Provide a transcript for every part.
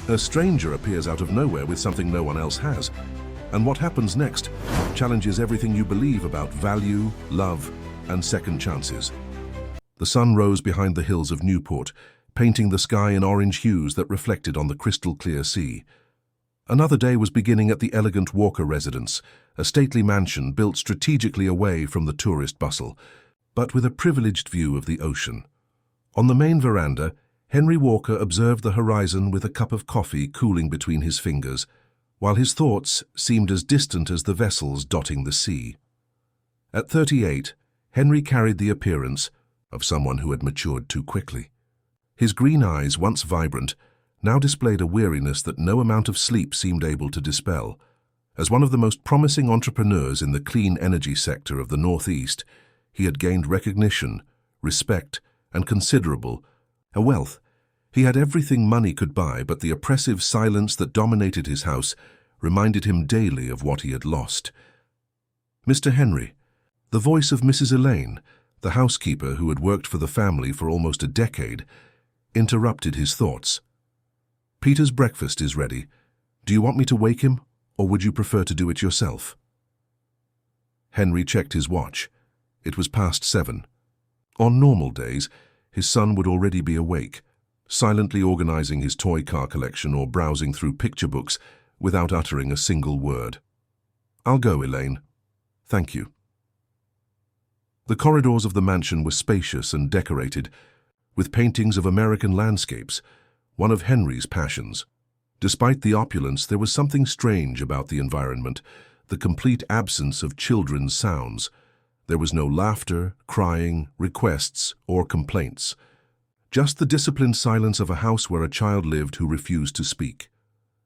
A stranger appears out of nowhere with something no one else has. And what happens next challenges everything you believe about value, love, and second chances. The sun rose behind the hills of Newport, painting the sky in orange hues that reflected on the crystal-clear sea. Another day was beginning at the elegant Walker residence, a stately mansion built strategically away from the tourist bustle, but with a privileged view of the ocean. On the main veranda, Henry Walker observed the horizon with a cup of coffee cooling between his fingers, while his thoughts seemed as distant as the vessels dotting the sea. At 38, Henry carried the appearance of someone who had matured too quickly. His green eyes, once vibrant, now displayed a weariness that no amount of sleep seemed able to dispel. As one of the most promising entrepreneurs in the clean energy sector of the Northeast, he had gained recognition, respect, and considerable wealth. He had everything money could buy, but the oppressive silence that dominated his house reminded him daily of what he had lost. "Mr. Henry," the voice of Mrs. Elaine, the housekeeper who had worked for the family for almost a decade, interrupted his thoughts. "Peter's breakfast is ready. Do you want me to wake him, or would you prefer to do it yourself?" Henry checked his watch. It was past 7. On normal days, his son would already be awake, silently organizing his toy car collection or browsing through picture books without uttering a single word. "I'll go, Elaine. Thank you." The corridors of the mansion were spacious and decorated, with paintings of American landscapes, one of Henry's passions. Despite the opulence, there was something strange about the environment, the complete absence of children's sounds. There was no laughter, crying, requests, or complaints. Just the disciplined silence of a house where a child lived who refused to speak.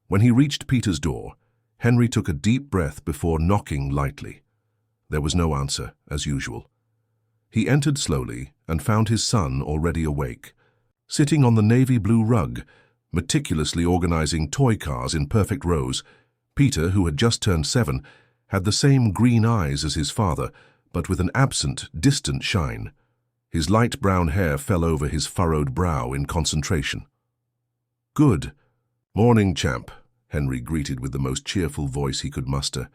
When he reached Peter's door, Henry took a deep breath before knocking lightly. There was no answer, as usual. He entered slowly and found his son already awake, sitting on the navy blue rug, meticulously organizing toy cars in perfect rows. Peter, who had just turned 7, had the same green eyes as his father, but with an absent, distant shine. His light brown hair fell over his furrowed brow in concentration. "Good morning, champ," Henry greeted with the most cheerful voice he could muster.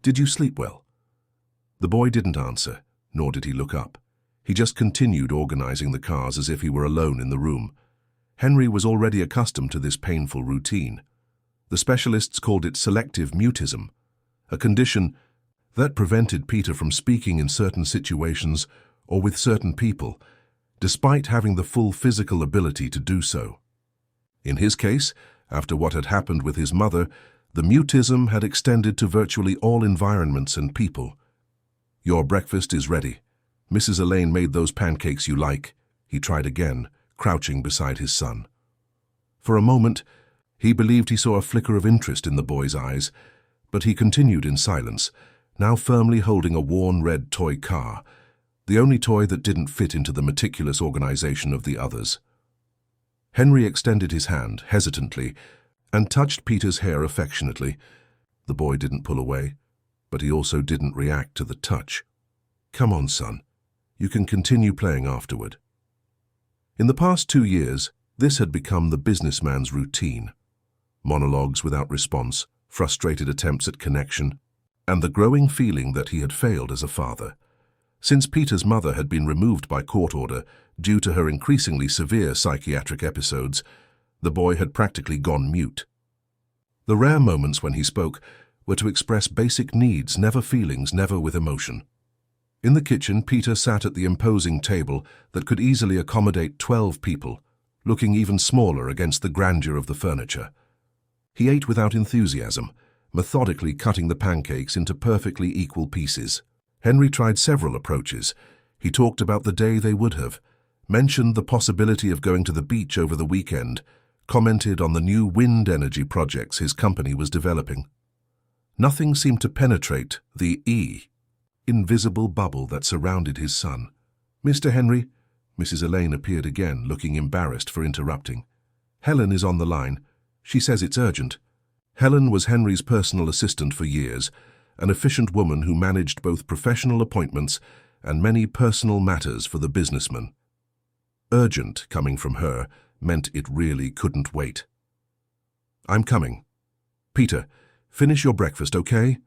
"Did you sleep well?" The boy didn't answer, nor did he look up. He just continued organizing the cars as if he were alone in the room. Henry was already accustomed to this painful routine. The specialists called it selective mutism, a condition that prevented Peter from speaking in certain situations or with certain people, despite having the full physical ability to do so. In his case, after what had happened with his mother, the mutism had extended to virtually all environments and people. "Your breakfast is ready. Mrs. Elaine made those pancakes you like," he tried again, crouching beside his son. For a moment, he believed he saw a flicker of interest in the boy's eyes, but he continued in silence, now firmly holding a worn red toy car, the only toy that didn't fit into the meticulous organization of the others. Henry extended his hand, hesitantly, and touched Peter's hair affectionately. The boy didn't pull away, but he also didn't react to the touch. "Come on, son. You can continue playing afterward." In the past 2 years, this had become the businessman's routine. Monologues without response, frustrated attempts at connection, and the growing feeling that he had failed as a father. Since Peter's mother had been removed by court order due to her increasingly severe psychiatric episodes, the boy had practically gone mute. The rare moments when he spoke were to express basic needs, never feelings, never with emotion. In the kitchen, Peter sat at the imposing table that could easily accommodate 12 people, looking even smaller against the grandeur of the furniture. He ate without enthusiasm, methodically cutting the pancakes into perfectly equal pieces. Henry tried several approaches. He talked about the day they would have, mentioned the possibility of going to the beach over the weekend, commented on the new wind energy projects his company was developing. Nothing seemed to penetrate the invisible bubble that surrounded his son. "Mr. Henry," Mrs. Elaine appeared again, looking embarrassed for interrupting. "Helen is on the line. She says it's urgent." Helen was Henry's personal assistant for years, an efficient woman who managed both professional appointments and many personal matters for the businessman. Urgent, coming from her, meant it really couldn't wait. I'm coming. Peter, finish your breakfast, okay?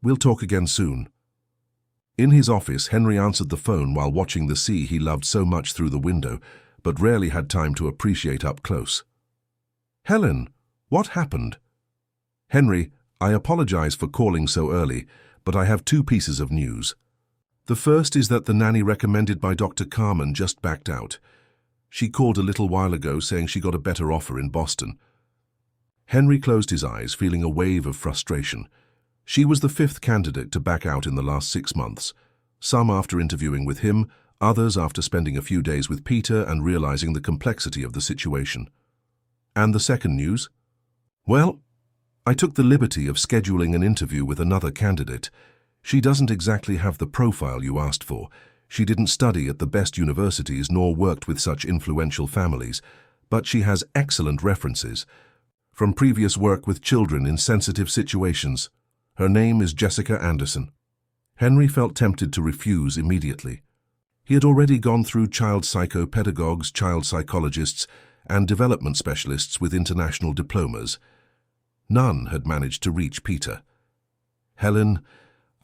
We'll talk again soon. In his office, Henry answered the phone while watching the sea he loved so much through the window, but rarely had time to appreciate up close. Helen, what happened? Henry, I apologize for calling so early, but I have two pieces of news. The first is that the nanny recommended by Dr. Carmen just backed out. She called a little while ago saying she got a better offer in Boston. Henry closed his eyes, feeling a wave of frustration. She was the fifth candidate to back out in the last 6 months, some after interviewing with him, others after spending a few days with Peter and realizing the complexity of the situation. And the second news? Well, I took the liberty of scheduling an interview with another candidate. She doesn't exactly have the profile you asked for. She didn't study at the best universities nor worked with such influential families, but she has excellent references from previous work with children in sensitive situations. Her name is Jessica Anderson. Henry felt tempted to refuse immediately. He had already gone through child psychopedagogues, child psychologists, and development specialists with international diplomas. None had managed to reach Peter. Helen,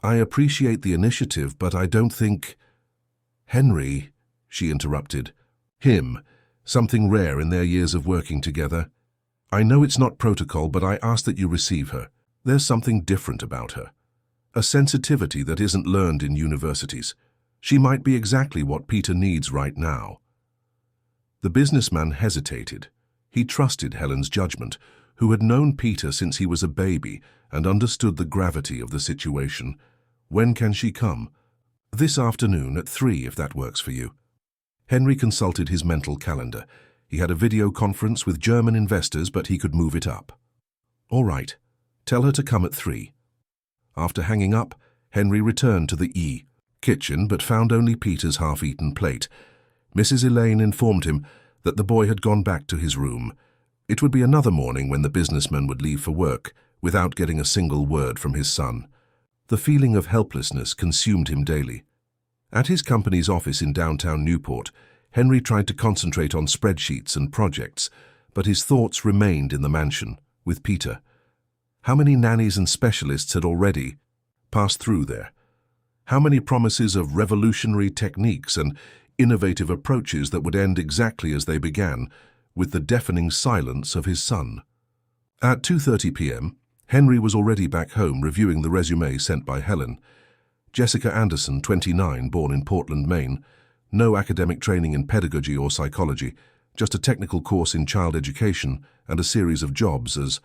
I appreciate the initiative, but I don't think... Henry, she interrupted. Him, something rare in their years of working together. I know it's not protocol, but I ask that you receive her. There's something different about her. A sensitivity that isn't learned in universities. She might be exactly what Peter needs right now. The businessman hesitated. He trusted Helen's judgment, who had known Peter since he was a baby and understood the gravity of the situation. When can she come? This afternoon at 3, if that works for you. Henry consulted his mental calendar. He had a video conference with German investors, but he could move it up. All right, tell her to come at 3. After hanging up, Henry returned to the kitchen, but found only Peter's half-eaten plate. Mrs. Elaine informed him that the boy had gone back to his room. It would be another morning when the businessman would leave for work, without getting a single word from his son. The feeling of helplessness consumed him daily. At his company's office in downtown Newport, Henry tried to concentrate on spreadsheets and projects, but his thoughts remained in the mansion, with Peter. How many nannies and specialists had already passed through there? How many promises of revolutionary techniques and innovative approaches that would end exactly as they began, with the deafening silence of his son? At 2:30 p.m., Henry was already back home reviewing the resume sent by Helen. Jessica Anderson, 29, born in Portland, Maine. No academic training in pedagogy or psychology, just a technical course in child education and a series of jobs as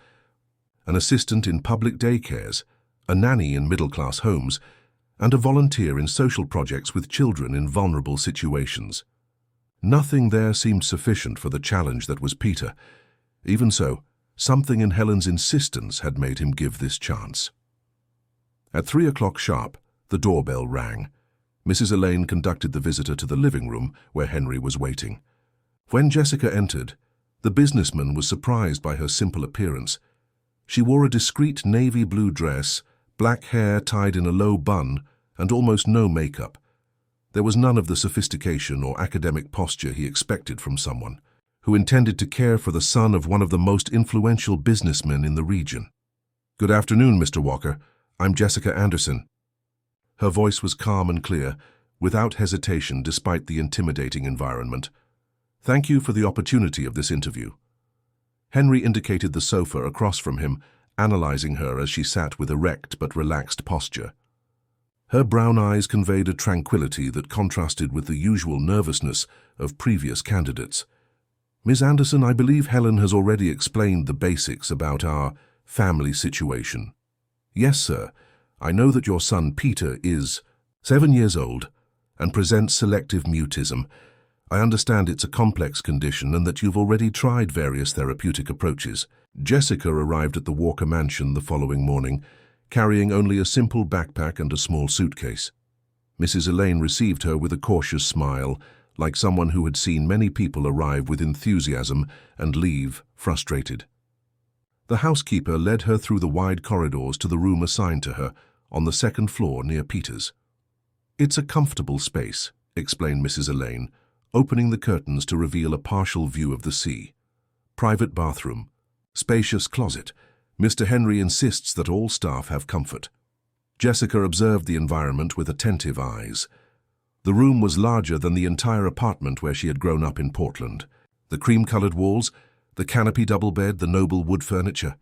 an assistant in public daycares, a nanny in middle-class homes, and a volunteer in social projects with children in vulnerable situations. Nothing there seemed sufficient for the challenge that was Peter. Even so, something in Helen's insistence had made him give this chance. At 3 o'clock sharp, the doorbell rang. Mrs. Elaine conducted the visitor to the living room where Henry was waiting. When Jessica entered, the businessman was surprised by her simple appearance. She wore a discreet navy blue dress, black hair tied in a low bun, and almost no makeup. There was none of the sophistication or academic posture he expected from someone who intended to care for the son of one of the most influential businessmen in the region. "Good afternoon, Mr. Walker. I'm Jessica Anderson." Her voice was calm and clear, without hesitation despite the intimidating environment. "Thank you for the opportunity of this interview." Henry indicated the sofa across from him, analyzing her as she sat with erect but relaxed posture. Her brown eyes conveyed a tranquility that contrasted with the usual nervousness of previous candidates. "Ms. Anderson, I believe Helen has already explained the basics about our family situation." "Yes, sir. I know that your son Peter is 7 years old and presents selective mutism. I understand it's a complex condition and that you've already tried various therapeutic approaches." Jessica arrived at the Walker mansion the following morning, carrying only a simple backpack and a small suitcase. Mrs. Elaine received her with a cautious smile, like someone who had seen many people arrive with enthusiasm and leave frustrated. The housekeeper led her through the wide corridors to the room assigned to her, on the second floor near Peter's. "It's a comfortable space," explained Mrs. Elaine, opening the curtains to reveal a partial view of the sea. "Private bathroom, Spacious closet. Mr. Henry insists that all staff have comfort. Jessica observed the environment with attentive eyes. The room was larger than the entire apartment where she had grown up in Portland. The cream-colored walls, the canopy double bed, the noble wood furniture.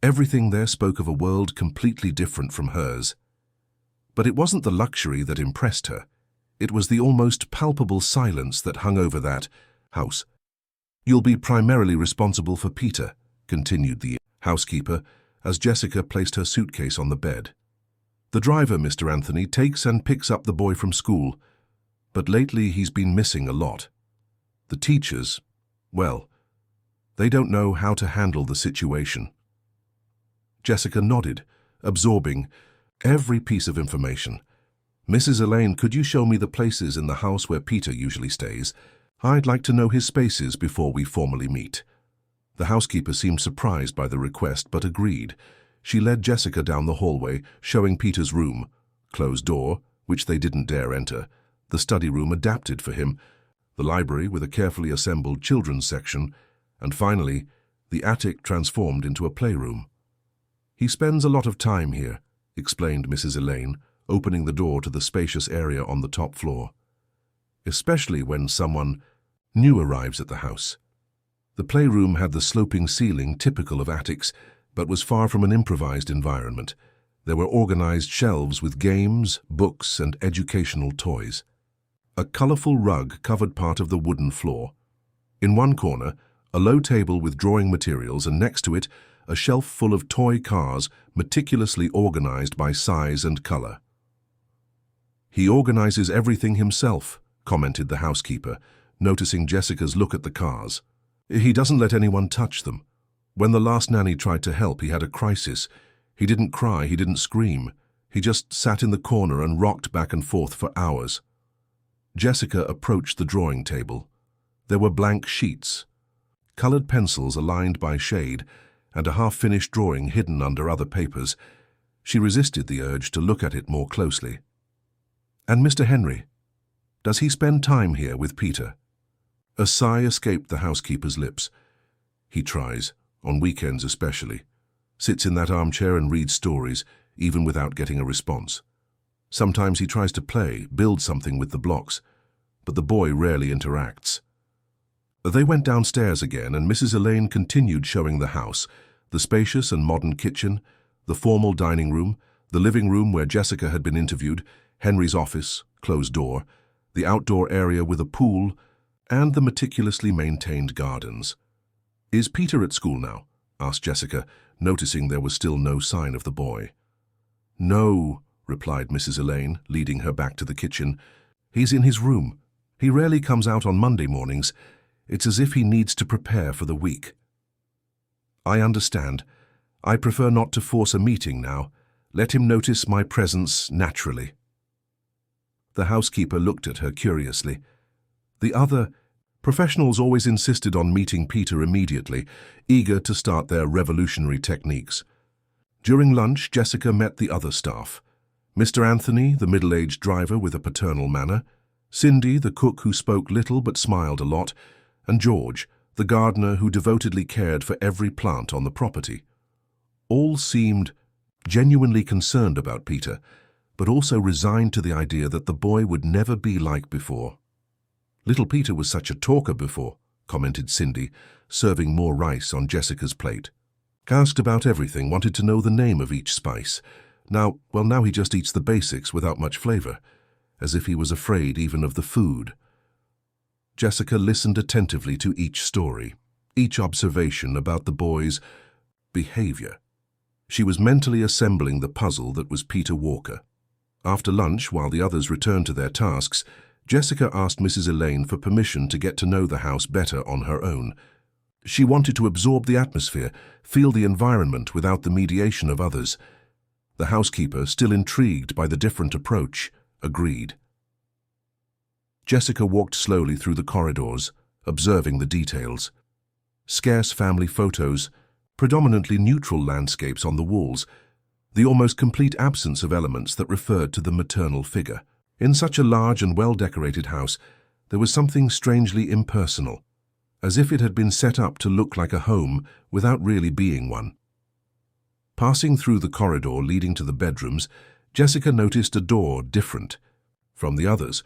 Everything there spoke of a world completely different from hers. But it wasn't the luxury that impressed her. It was the almost palpable silence that hung over that house. "You'll be primarily responsible for Peter," continued the housekeeper as Jessica placed her suitcase on the bed. "The driver, Mr. Anthony, takes and picks up the boy from school, but lately he's been missing a lot. The teachers, well, they don't know how to handle the situation." Jessica nodded, absorbing every piece of information. "Mrs. Elaine, could you show me the places in the house where Peter usually stays? I'd like to know his spaces before we formally meet." The housekeeper seemed surprised by the request, but agreed. She led Jessica down the hallway, showing Peter's room, closed door, which they didn't dare enter, the study room adapted for him, the library with a carefully assembled children's section, and finally, the attic transformed into a playroom. "He spends a lot of time here," explained Mrs. Elaine, opening the door to the spacious area on the top floor. "Especially when someone new arrives at the house." The playroom had the sloping ceiling typical of attics, but was far from an improvised environment. There were organized shelves with games, books, and educational toys. A colorful rug covered part of the wooden floor. In one corner, a low table with drawing materials, and next to it, a shelf full of toy cars meticulously organized by size and color. "He organizes everything himself," commented the housekeeper, noticing Jessica's look at the cars. "He doesn't let anyone touch them. When the last nanny tried to help, he had a crisis. He didn't cry, he didn't scream. He just sat in the corner and rocked back and forth for hours." Jessica approached the drawing table. There were blank sheets, colored pencils aligned by shade, and a half-finished drawing hidden under other papers. She resisted the urge to look at it more closely. "And Mr. Henry? Does he spend time here with Peter?" A sigh escaped the housekeeper's lips. "He tries, on weekends especially. Sits in that armchair and reads stories, even without getting a response. Sometimes he tries to play, build something with the blocks, but the boy rarely interacts." They went downstairs again, and Mrs. Elaine continued showing the house, the spacious and modern kitchen, the formal dining room, the living room where Jessica had been interviewed, Henry's office, closed door, the outdoor area with a pool, and the meticulously maintained gardens. "Is Peter at school now?" asked Jessica, noticing there was still no sign of the boy. "No," replied Mrs. Elaine, leading her back to the kitchen. "He's in his room. He rarely comes out on Monday mornings. It's as if he needs to prepare for the week." "I understand. I prefer not to force a meeting now. Let him notice my presence naturally." The housekeeper looked at her curiously. The other professionals always insisted on meeting Peter immediately, eager to start their revolutionary techniques. During lunch, Jessica met the other staff. Mr. Anthony, the middle-aged driver with a paternal manner, Cindy, the cook who spoke little but smiled a lot, and George, the gardener who devotedly cared for every plant on the property. All seemed genuinely concerned about Peter, but also resigned to the idea that the boy would never be like before. "Little Peter was such a talker before," commented Cindy, serving more rice on Jessica's plate. "Asked about everything, wanted to know the name of each spice. Now he just eats the basics without much flavor, as if he was afraid even of the food." Jessica listened attentively to each story, each observation about the boy's behavior. She was mentally assembling the puzzle that was Peter Walker. After lunch, while the others returned to their tasks, Jessica asked Mrs. Elaine for permission to get to know the house better on her own. She wanted to absorb the atmosphere, feel the environment without the mediation of others. The housekeeper, still intrigued by the different approach, agreed. Jessica walked slowly through the corridors, observing the details. Scarce family photos, predominantly neutral landscapes on the walls, the almost complete absence of elements that referred to the maternal figure. In such a large and well-decorated house, there was something strangely impersonal, as if it had been set up to look like a home without really being one. Passing through the corridor leading to the bedrooms, Jessica noticed a door different from the others,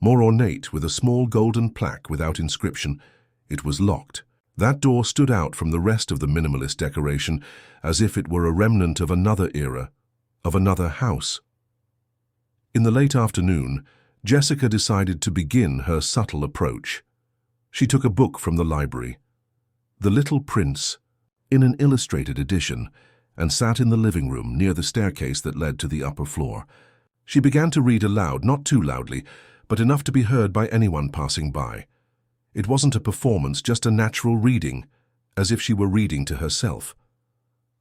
more ornate with a small golden plaque without inscription. It was locked. That door stood out from the rest of the minimalist decoration as if it were a remnant of another era, of another house. In the late afternoon, Jessica decided to begin her subtle approach. She took a book from the library, The Little Prince, in an illustrated edition, and sat in the living room near the staircase that led to the upper floor. She began to read aloud, not too loudly, but enough to be heard by anyone passing by. It wasn't a performance, just a natural reading, as if she were reading to herself.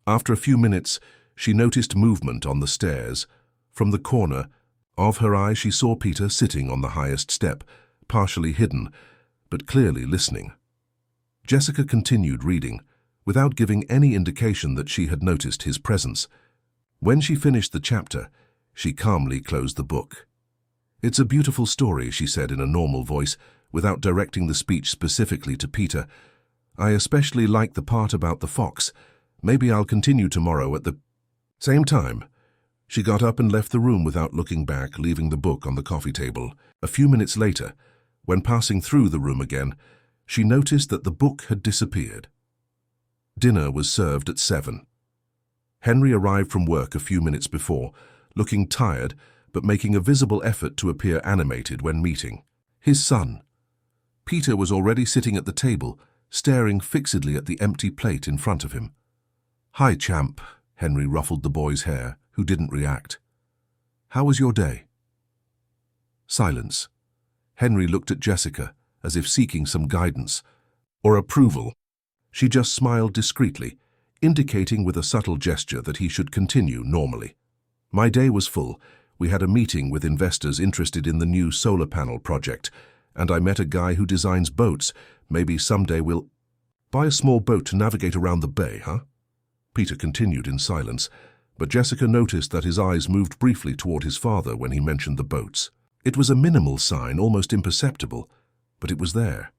After a few minutes, she noticed movement on the stairs. From the corner of her eye, she saw Peter sitting on the highest step, partially hidden, but clearly listening. Jessica continued reading, without giving any indication that she had noticed his presence. When she finished the chapter, she calmly closed the book. "It's a beautiful story," she said in a normal voice, without directing the speech specifically to Peter. "I especially like the part about the fox. Maybe I'll continue tomorrow at the same time." She got up and left the room without looking back, leaving the book on the coffee table. A few minutes later, when passing through the room again, she noticed that the book had disappeared. Dinner was served at 7. Henry arrived from work a few minutes before, looking tired but making a visible effort to appear animated when meeting his son. Peter was already sitting at the table, staring fixedly at the empty plate in front of him. "Hi, champ," Henry ruffled the boy's hair, who didn't react. "How was your day?" Silence. Henry looked at Jessica, as if seeking some guidance or approval. She just smiled discreetly, indicating with a subtle gesture that he should continue normally. "My day was full. We had a meeting with investors interested in the new solar panel project, and I met a guy who designs boats. Maybe someday we'll buy a small boat to navigate around the bay, huh?" Peter continued in silence, but Jessica noticed that his eyes moved briefly toward his father when he mentioned the boats. It was a minimal sign, almost imperceptible, but it was there.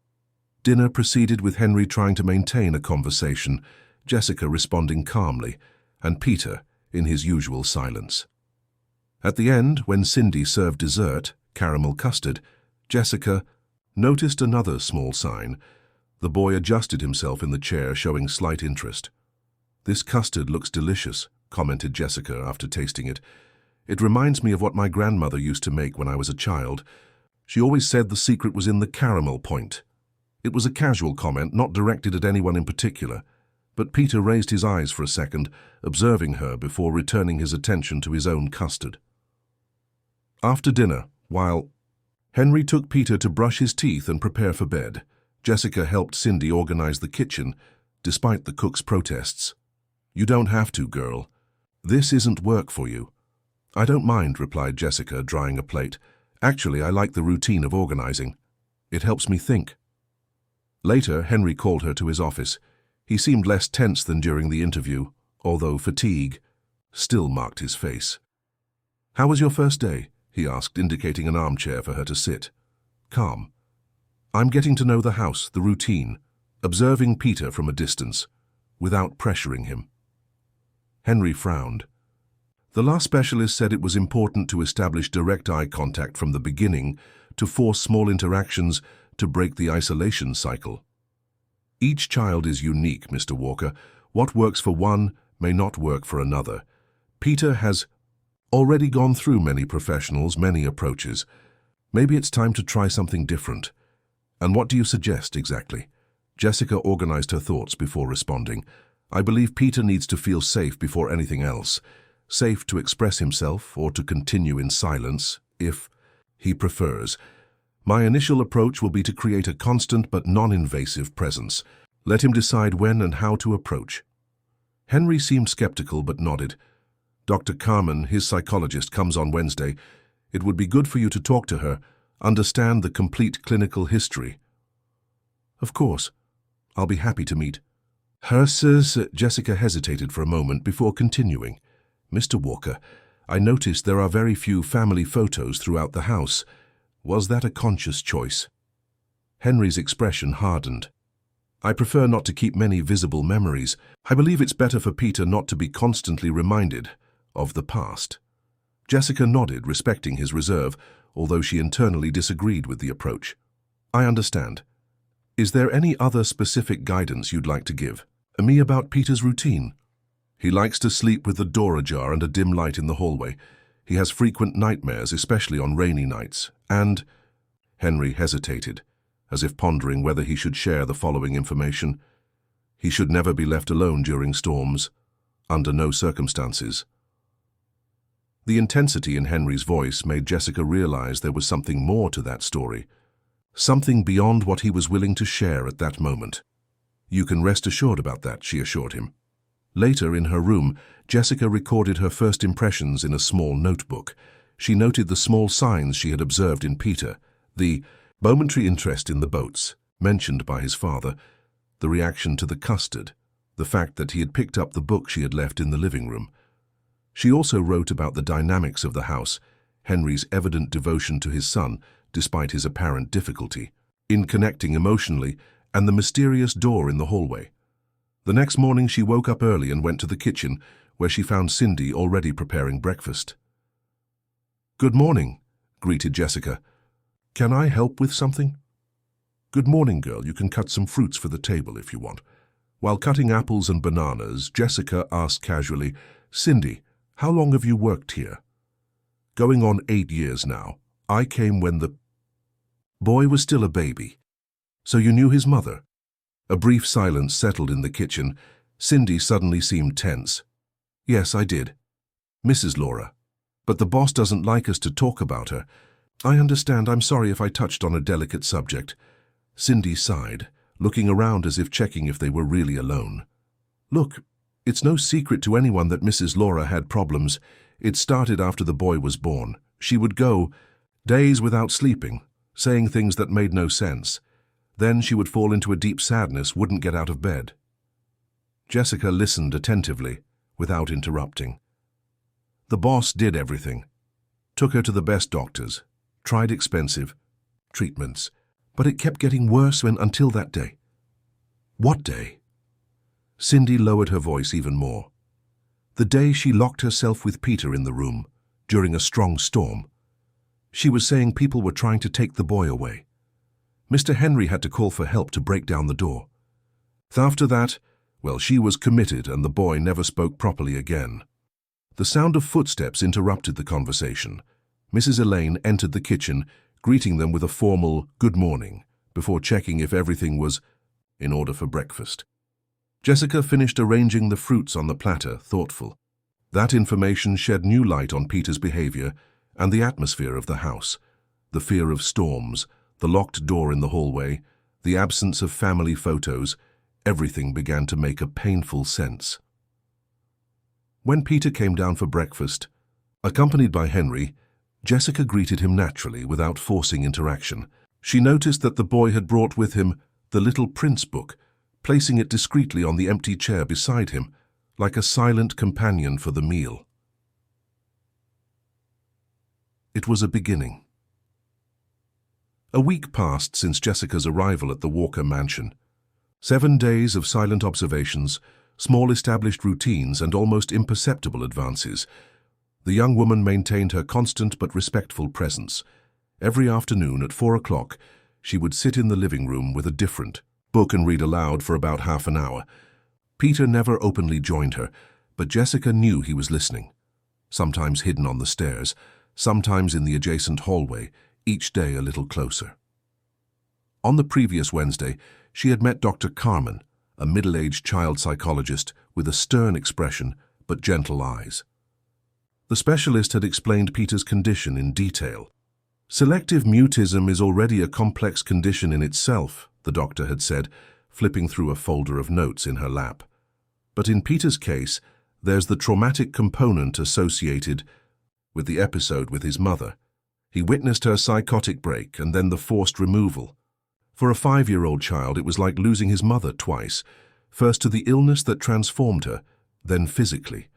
Dinner proceeded with Henry trying to maintain a conversation, Jessica responding calmly, and Peter in his usual silence. At the end, when Cindy served dessert, caramel custard, Jessica noticed another small sign. The boy adjusted himself in the chair, showing slight interest. "This custard looks delicious," commented Jessica after tasting it. "It reminds me of what my grandmother used to make when I was a child. She always said the secret was in the caramel point." It was a casual comment, not directed at anyone in particular, but Peter raised his eyes for a second, observing her before returning his attention to his own custard. After dinner, while Henry took Peter to brush his teeth and prepare for bed, Jessica helped Cindy organize the kitchen, despite the cook's protests. "You don't have to, girl. This isn't work for you." "I don't mind," replied Jessica, drying a plate. "Actually, I like the routine of organizing. It helps me think." Later, Henry called her to his office. He seemed less tense than during the interview, although fatigue still marked his face. "How was your first day?" he asked, indicating an armchair for her to sit. "Calm. I'm getting to know the house, the routine, observing Peter from a distance, without pressuring him." Henry frowned. The last specialist said it was important to establish direct eye contact from the beginning, to force small interactions to break the isolation cycle. "Each child is unique, Mr. Walker. What works for one may not work for another. Peter has already gone through many professionals, many approaches. Maybe it's time to try something different." "And what do you suggest exactly?" Jessica organized her thoughts before responding. "I believe Peter needs to feel safe before anything else. Safe to express himself or to continue in silence, if he prefers. My initial approach will be to create a constant but non-invasive presence. Let him decide when and how to approach." Henry seemed skeptical but nodded. "Dr. Carmen, his psychologist, comes on Wednesday. It would be good for you to talk to her, understand the complete clinical history." "Of course. I'll be happy to meet." Jessica hesitated for a moment before continuing. "Mr. Walker, I noticed there are very few family photos throughout the house. Was that a conscious choice?" Henry's expression hardened. I prefer not to keep many visible memories. I believe it's better for Peter not to be constantly reminded of the past. Jessica nodded, respecting his reserve, although she internally disagreed with the approach. I understand. Is there any other specific guidance you'd like to give? Me about Peter's routine? He likes to sleep with the door ajar and a dim light in the hallway. He has frequent nightmares, especially on rainy nights. And Henry hesitated, as if pondering whether he should share the following information. He should never be left alone during storms, under no circumstances. The intensity in Henry's voice made Jessica realize there was something more to that story, something beyond what he was willing to share at that moment. You can rest assured about that, she assured him. Later, in her room, Jessica recorded her first impressions in a small notebook. She noted the small signs she had observed in Peter, the momentary interest in the boats, mentioned by his father, the reaction to the custard, the fact that he had picked up the book she had left in the living room. She also wrote about the dynamics of the house, Henry's evident devotion to his son, despite his apparent difficulty in connecting emotionally, and the mysterious door in the hallway. The next morning she woke up early and went to the kitchen, where she found Cindy already preparing breakfast. "Good morning," greeted Jessica. "Can I help with something?" "Good morning, girl. You can cut some fruits for the table if you want." While cutting apples and bananas, Jessica asked casually, "Cindy, how long have you worked here?" "Going on 8 years now. I came when the boy was still a baby." "So you knew his mother?" A brief silence settled in the kitchen. Cindy suddenly seemed tense. "Yes, I did. Mrs. Laura. But the boss doesn't like us to talk about her." "I understand. I'm sorry if I touched on a delicate subject." Cindy sighed, looking around as if checking if they were really alone. "Look, it's no secret to anyone that Mrs. Laura had problems. It started after the boy was born. She would go days without sleeping, saying things that made no sense. Then she would fall into a deep sadness, wouldn't get out of bed." Jessica listened attentively, without interrupting. "The boss did everything. Took her to the best doctors, tried expensive treatments, but it kept getting worse until that day." "What day?" Cindy lowered her voice even more. "The day she locked herself with Peter in the room, during a strong storm. She was saying people were trying to take the boy away. Mr. Henry had to call for help to break down the door. After that, well, she was committed and the boy never spoke properly again." The sound of footsteps interrupted the conversation. Mrs. Elaine entered the kitchen, greeting them with a formal "good morning," before checking if everything was in order for breakfast. Jessica finished arranging the fruits on the platter, thoughtful. That information shed new light on Peter's behavior and the atmosphere of the house, the fear of storms, the locked door in the hallway, the absence of family photos. Everything began to make a painful sense. When Peter came down for breakfast, accompanied by Henry, Jessica greeted him naturally without forcing interaction. She noticed that the boy had brought with him the Little Prince book, placing it discreetly on the empty chair beside him, like a silent companion for the meal. It was a beginning. A week passed since Jessica's arrival at the Walker mansion. 7 days of silent observations, small established routines, and almost imperceptible advances. The young woman maintained her constant but respectful presence. Every afternoon at 4 o'clock, she would sit in the living room with a different book and read aloud for about half an hour. Peter never openly joined her, but Jessica knew he was listening. Sometimes hidden on the stairs, sometimes in the adjacent hallway, each day a little closer. On the previous Wednesday, she had met Dr. Carmen, a middle-aged child psychologist with a stern expression but gentle eyes. The specialist had explained Peter's condition in detail. "Selective mutism is already a complex condition in itself," the doctor had said, flipping through a folder of notes in her lap. "But in Peter's case, there's the traumatic component associated with the episode with his mother. He witnessed her psychotic break and then the forced removal. For a 5-year-old child, it was like losing his mother twice, first to the illness that transformed her, then physically."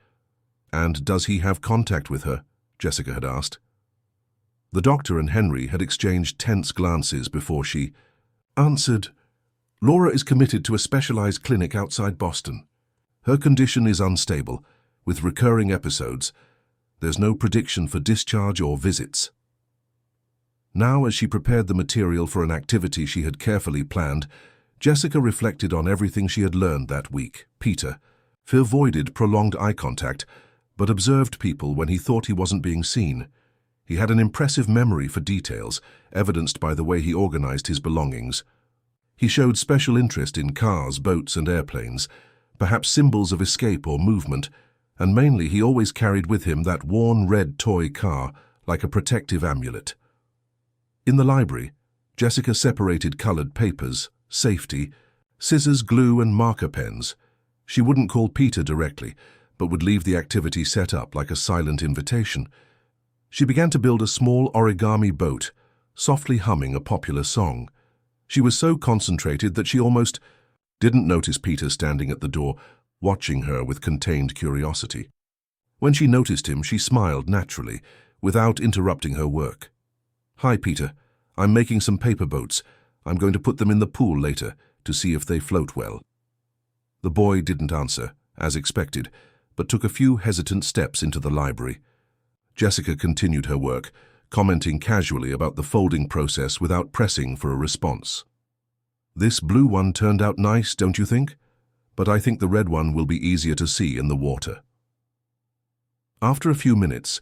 "And does he have contact with her?" Jessica had asked. The doctor and Henry had exchanged tense glances before she answered, Laura is committed to a specialized clinic outside Boston. Her condition is unstable, with recurring episodes. There's no prediction for discharge or visits. Now, as she prepared the material for an activity she had carefully planned, Jessica reflected on everything she had learned that week. Peter avoided prolonged eye contact, but observed people when he thought he wasn't being seen. He had an impressive memory for details, evidenced by the way he organized his belongings. He showed special interest in cars, boats, and airplanes, perhaps symbols of escape or movement, and mainly he always carried with him that worn red toy car like a protective amulet. In the library, Jessica separated colored papers, safety, scissors, glue, and marker pens. She wouldn't call Peter directly, but would leave the activity set up like a silent invitation. She began to build a small origami boat, softly humming a popular song. She was so concentrated that she almost didn't notice Peter standing at the door, watching her with contained curiosity. When she noticed him, she smiled naturally, without interrupting her work. "Hi, Peter. I'm making some paper boats. I'm going to put them in the pool later to see if they float well." The boy didn't answer, as expected, but took a few hesitant steps into the library. Jessica continued her work, commenting casually about the folding process without pressing for a response. "This blue one turned out nice, don't you think? But I think the red one will be easier to see in the water." After a few minutes,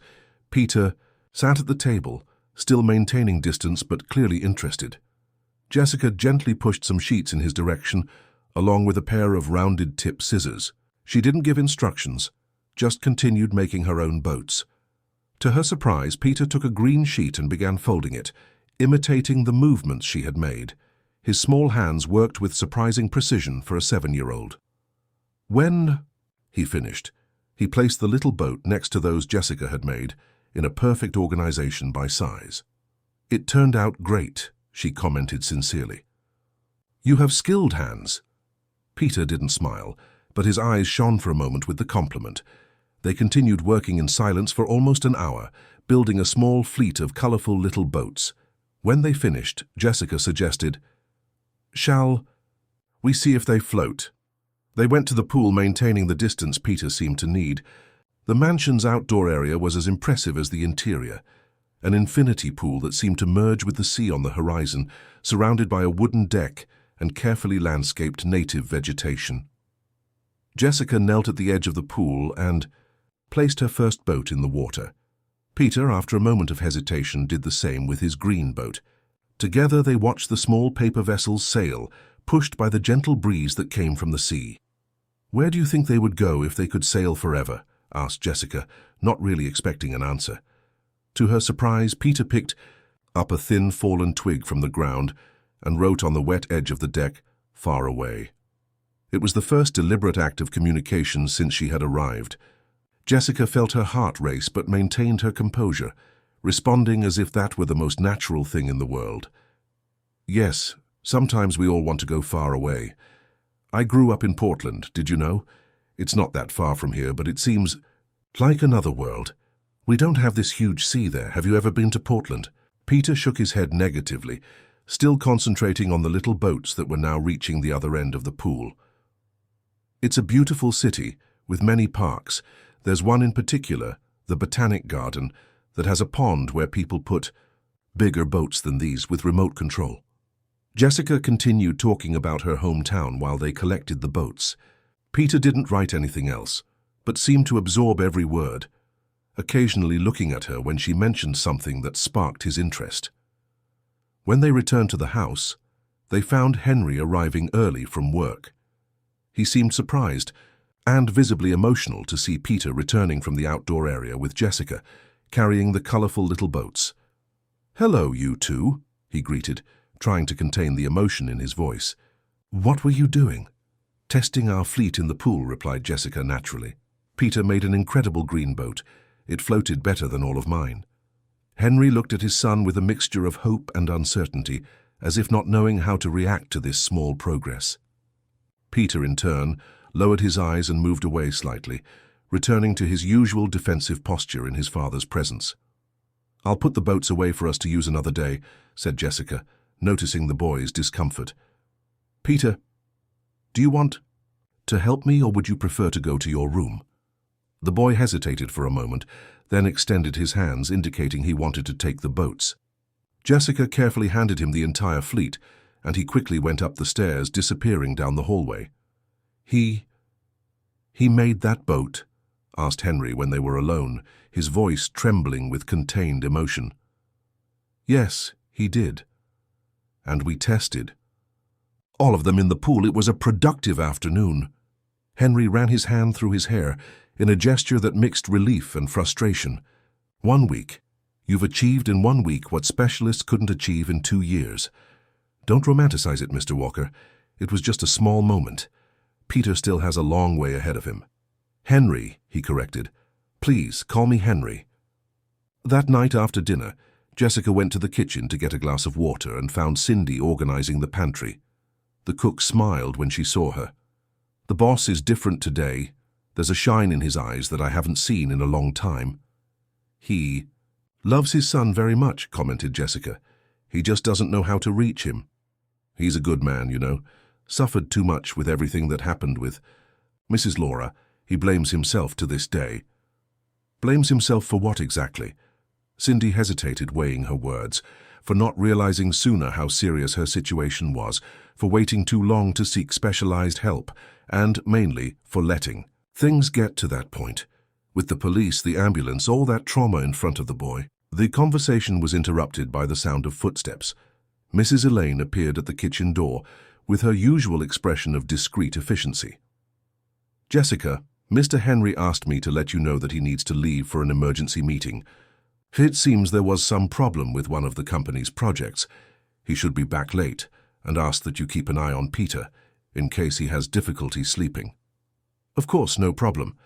Peter sat at the table, still maintaining distance but clearly interested. Jessica gently pushed some sheets in his direction, along with a pair of rounded-tip scissors. She didn't give instructions, just continued making her own boats. To her surprise, Peter took a green sheet and began folding it, imitating the movements she had made. His small hands worked with surprising precision for a 7-year-old. When he finished, he placed the little boat next to those Jessica had made, in a perfect organization by size. "It turned out great," she commented sincerely. "You have skilled hands." Peter didn't smile, but his eyes shone for a moment with the compliment. They continued working in silence for almost an hour, building a small fleet of colorful little boats. When they finished, Jessica suggested, "Shall we see if they float?" They went to the pool, maintaining the distance Peter seemed to need. The mansion's outdoor area was as impressive as the interior, an infinity pool that seemed to merge with the sea on the horizon, surrounded by a wooden deck and carefully landscaped native vegetation. Jessica knelt at the edge of the pool and placed her first boat in the water. Peter, after a moment of hesitation, did the same with his green boat. Together they watched the small paper vessels sail, pushed by the gentle breeze that came from the sea. "Where do you think they would go if they could sail forever?" asked Jessica, not really expecting an answer. To her surprise, Peter picked up a thin fallen twig from the ground and wrote on the wet edge of the deck, "Far away." It was the first deliberate act of communication since she had arrived. Jessica felt her heart race but maintained her composure, responding as if that were the most natural thing in the world. "Yes, sometimes we all want to go far away. I grew up in Portland, did you know? It's not that far from here, but it seems like another world. We don't have this huge sea there. Have you ever been to Portland?" Peter shook his head negatively, still concentrating on the little boats that were now reaching the other end of the pool. "It's a beautiful city, with many parks. There's one in particular, the Botanic Garden, that has a pond where people put bigger boats than these with remote control." Jessica continued talking about her hometown while they collected the boats. Peter didn't write anything else, but seemed to absorb every word, occasionally looking at her when she mentioned something that sparked his interest. When they returned to the house, they found Henry arriving early from work. He seemed surprised and visibly emotional to see Peter returning from the outdoor area with Jessica, carrying the colorful little boats. "Hello, you two," he greeted, trying to contain the emotion in his voice. "What were you doing?" "Testing our fleet in the pool," replied Jessica naturally. "Peter made an incredible green boat. It floated better than all of mine." Henry looked at his son with a mixture of hope and uncertainty, as if not knowing how to react to this small progress. Peter, in turn, lowered his eyes and moved away slightly, returning to his usual defensive posture in his father's presence. "I'll put the boats away for us to use another day," said Jessica, noticing the boy's discomfort. Peter, do you want to help me, or would you prefer to go to your room? The boy hesitated for a moment, then extended his hands, indicating he wanted to take the boats. Jessica carefully handed him the entire fleet, and he quickly went up the stairs, disappearing down the hallway. He made that boat?" asked Henry when they were alone, his voice trembling with contained emotion. "Yes, he did. And we tested. All of them in the pool. It was a productive afternoon." Henry ran his hand through his hair in a gesture that mixed relief and frustration. 1 week. You've achieved in 1 week what specialists couldn't achieve in 2 years. Don't romanticize it, Mr. Walker. It was just a small moment. Peter still has a long way ahead of him. "Henry," he corrected. "Please, call me Henry." That night after dinner, Jessica went to the kitchen to get a glass of water and found Cindy organizing the pantry. The cook smiled when she saw her. "The boss is different today. There's a shine in his eyes that I haven't seen in a long time." "He loves his son very much," commented Jessica. "He just doesn't know how to reach him. He's a good man, you know. Suffered too much with everything that happened with Mrs. Laura. He blames himself to this day." "Blames himself for what exactly?" Cindy hesitated, weighing her words, for not realizing sooner how serious her situation was, for waiting too long to seek specialized help, and, mainly, for letting things get to that point. With the police, the ambulance, all that trauma in front of the boy. The conversation was interrupted by the sound of footsteps. Mrs. Elaine appeared at the kitchen door with her usual expression of discreet efficiency. "Jessica, Mr. Henry asked me to let you know that he needs to leave for an emergency meeting. It seems there was some problem with one of the company's projects. He should be back late, and asked that you keep an eye on Peter, in case he has difficulty sleeping." "Of course, no problem."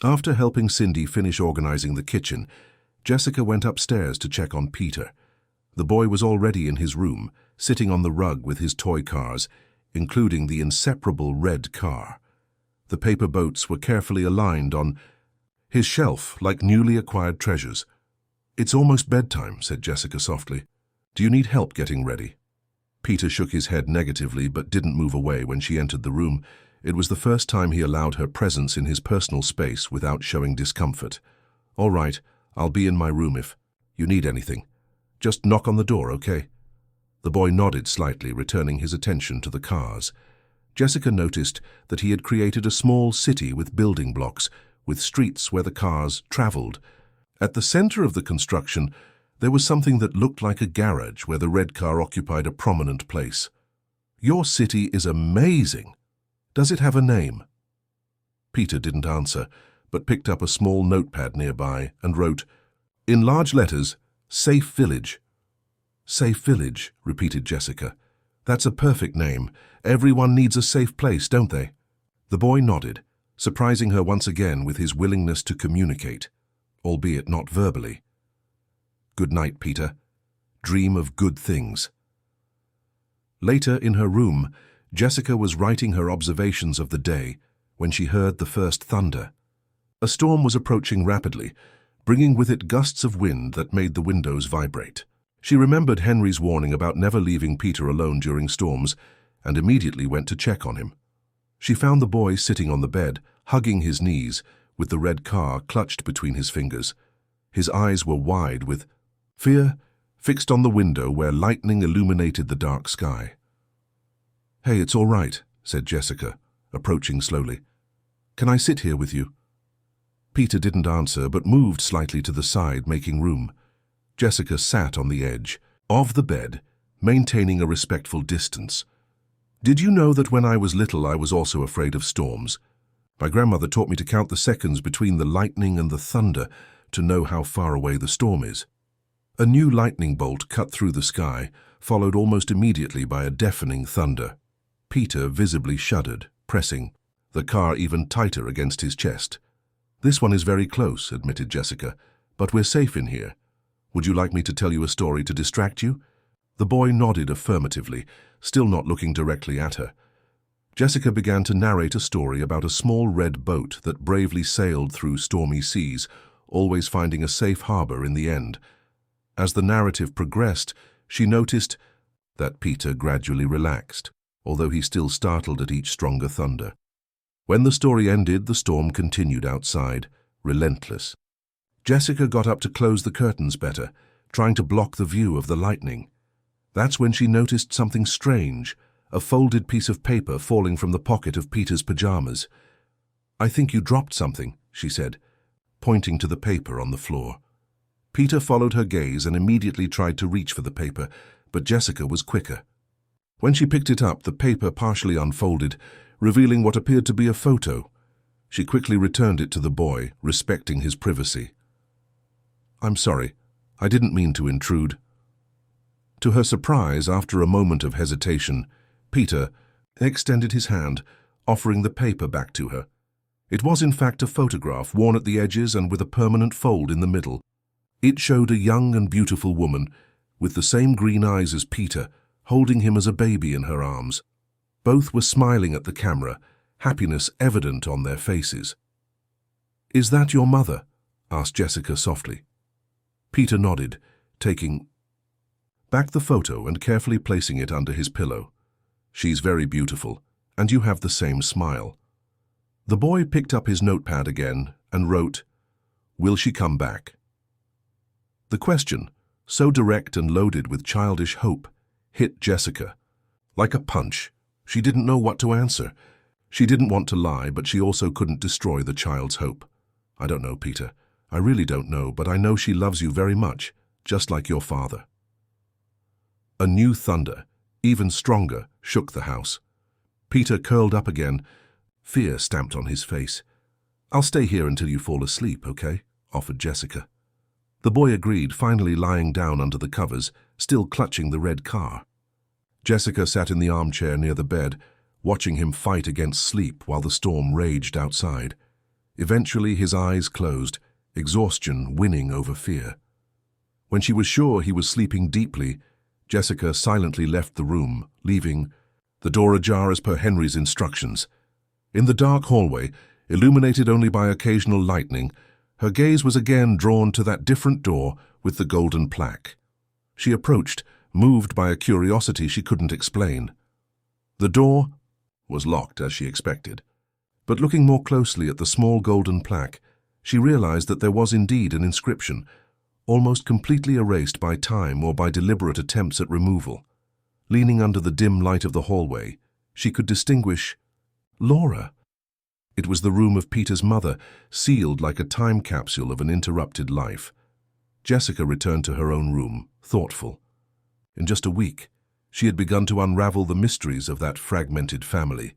After helping Cindy finish organizing the kitchen, Jessica went upstairs to check on Peter. The boy was already in his room, sitting on the rug with his toy cars, including the inseparable red car. The paper boats were carefully aligned on his shelf like newly acquired treasures. "It's almost bedtime," said Jessica softly. "Do you need help getting ready?" Peter shook his head negatively but didn't move away when she entered the room. It was the first time he allowed her presence in his personal space without showing discomfort. "All right, I'll be in my room if you need anything. Just knock on the door, okay?" The boy nodded slightly, returning his attention to the cars. Jessica noticed that he had created a small city with building blocks, with streets where the cars traveled. At the center of the construction, there was something that looked like a garage where the red car occupied a prominent place. "Your city is amazing. Does it have a name?" Peter didn't answer, but picked up a small notepad nearby and wrote, in large letters, "Safe Village." "Safe Village," repeated Jessica. "That's a perfect name. Everyone needs a safe place, don't they?" The boy nodded, surprising her once again with his willingness to communicate, albeit not verbally. "Good night, Peter. Dream of good things." Later, in her room, Jessica was writing her observations of the day when she heard the first thunder. A storm was approaching rapidly, bringing with it gusts of wind that made the windows vibrate. She remembered Henry's warning about never leaving Peter alone during storms and immediately went to check on him. She found the boy sitting on the bed, hugging his knees, with the red car clutched between his fingers. His eyes were wide with fear, fixed on the window where lightning illuminated the dark sky. "Hey, it's all right," said Jessica, approaching slowly. "Can I sit here with you?" Peter didn't answer, but moved slightly to the side, making room. Jessica sat on the edge of the bed, maintaining a respectful distance. "Did you know that when I was little I was also afraid of storms? My grandmother taught me to count the seconds between the lightning and the thunder to know how far away the storm is." A new lightning bolt cut through the sky, followed almost immediately by a deafening thunder. Peter visibly shuddered, pressing the car even tighter against his chest. "This one is very close," admitted Jessica, "but we're safe in here. Would you like me to tell you a story to distract you?" The boy nodded affirmatively, still not looking directly at her. Jessica began to narrate a story about a small red boat that bravely sailed through stormy seas, always finding a safe harbor in the end. As the narrative progressed, she noticed that Peter gradually relaxed. although he still startled at each stronger thunder. When the story ended, the storm continued outside, relentless. Jessica got up to close the curtains better, trying to block the view of the lightning. That's when she noticed something strange, a folded piece of paper falling from the pocket of Peter's pajamas. "I think you dropped something," she said, pointing to the paper on the floor. Peter followed her gaze and immediately tried to reach for the paper, but Jessica was quicker. When she picked it up, the paper partially unfolded, revealing what appeared to be a photo. She quickly returned it to the boy, respecting his privacy. "I'm sorry. I didn't mean to intrude." To her surprise, after a moment of hesitation, Peter extended his hand, offering the paper back to her. It was in fact a photograph, worn at the edges and with a permanent fold in the middle. It showed a young and beautiful woman, with the same green eyes as Peter, holding him as a baby in her arms. Both were smiling at the camera, happiness evident on their faces. "Is that your mother?" asked Jessica softly. Peter nodded, taking back the photo and carefully placing it under his pillow. "She's very beautiful, and you have the same smile." The boy picked up his notepad again and wrote, "Will she come back?" The question, so direct and loaded with childish hope, hit Jessica. Like a punch, she didn't know what to answer. She didn't want to lie, but she also couldn't destroy the child's hope. "I don't know, Peter. I really don't know, but I know she loves you very much, just like your father." A new thunder, even stronger, shook the house. Peter curled up again, fear stamped on his face. "I'll stay here until you fall asleep, okay?" offered Jessica. The boy agreed, finally lying down under the covers, still clutching the red car. Jessica sat in the armchair near the bed, watching him fight against sleep while the storm raged outside. Eventually his eyes closed, exhaustion winning over fear. When she was sure he was sleeping deeply, Jessica silently left the room, leaving the door ajar as per Henry's instructions. In the dark hallway, illuminated only by occasional lightning, her gaze was again drawn to that different door with the golden plaque. She approached, moved by a curiosity she couldn't explain. The door was locked, as she expected, but looking more closely at the small golden plaque, she realized that there was indeed an inscription, almost completely erased by time or by deliberate attempts at removal. Leaning under the dim light of the hallway, she could distinguish Laura. It was the room of Peter's mother, sealed like a time capsule of an interrupted life. Jessica returned to her own room, thoughtful. In just a week, she had begun to unravel the mysteries of that fragmented family.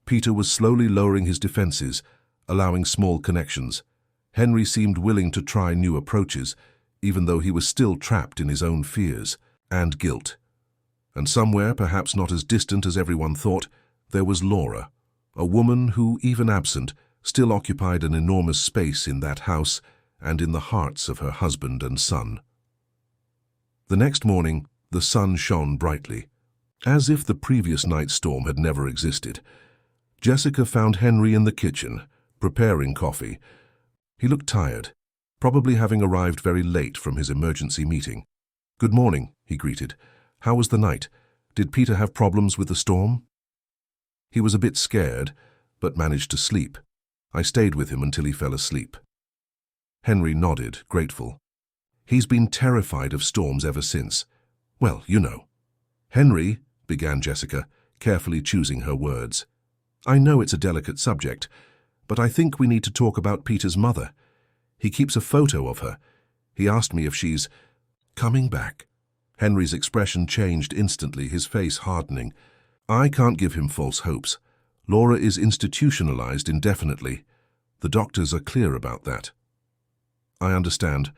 Peter was slowly lowering his defenses, allowing small connections. Henry seemed willing to try new approaches, even though he was still trapped in his own fears and guilt. And somewhere, perhaps not as distant as everyone thought, there was Laura, a woman who, even absent, still occupied an enormous space in that house and in the hearts of her husband and son. The next morning, the sun shone brightly, as if the previous night's storm had never existed. Jessica found Henry in the kitchen, preparing coffee. He looked tired, probably having arrived very late from his emergency meeting. "Good morning," he greeted. "How was the night? Did Peter have problems with the storm?" He was a bit scared, but managed to sleep. I stayed with him until he fell asleep. Henry nodded, grateful. He's been terrified of storms ever since. "Well, you know." "Henry," began Jessica, carefully choosing her words. "I know it's a delicate subject, but I think we need to talk about Peter's mother. He keeps a photo of her. He asked me if she's coming back." Henry's expression changed instantly, his face hardening. "I can't give him false hopes. Laura is institutionalized indefinitely. The doctors are clear about that." "I understand,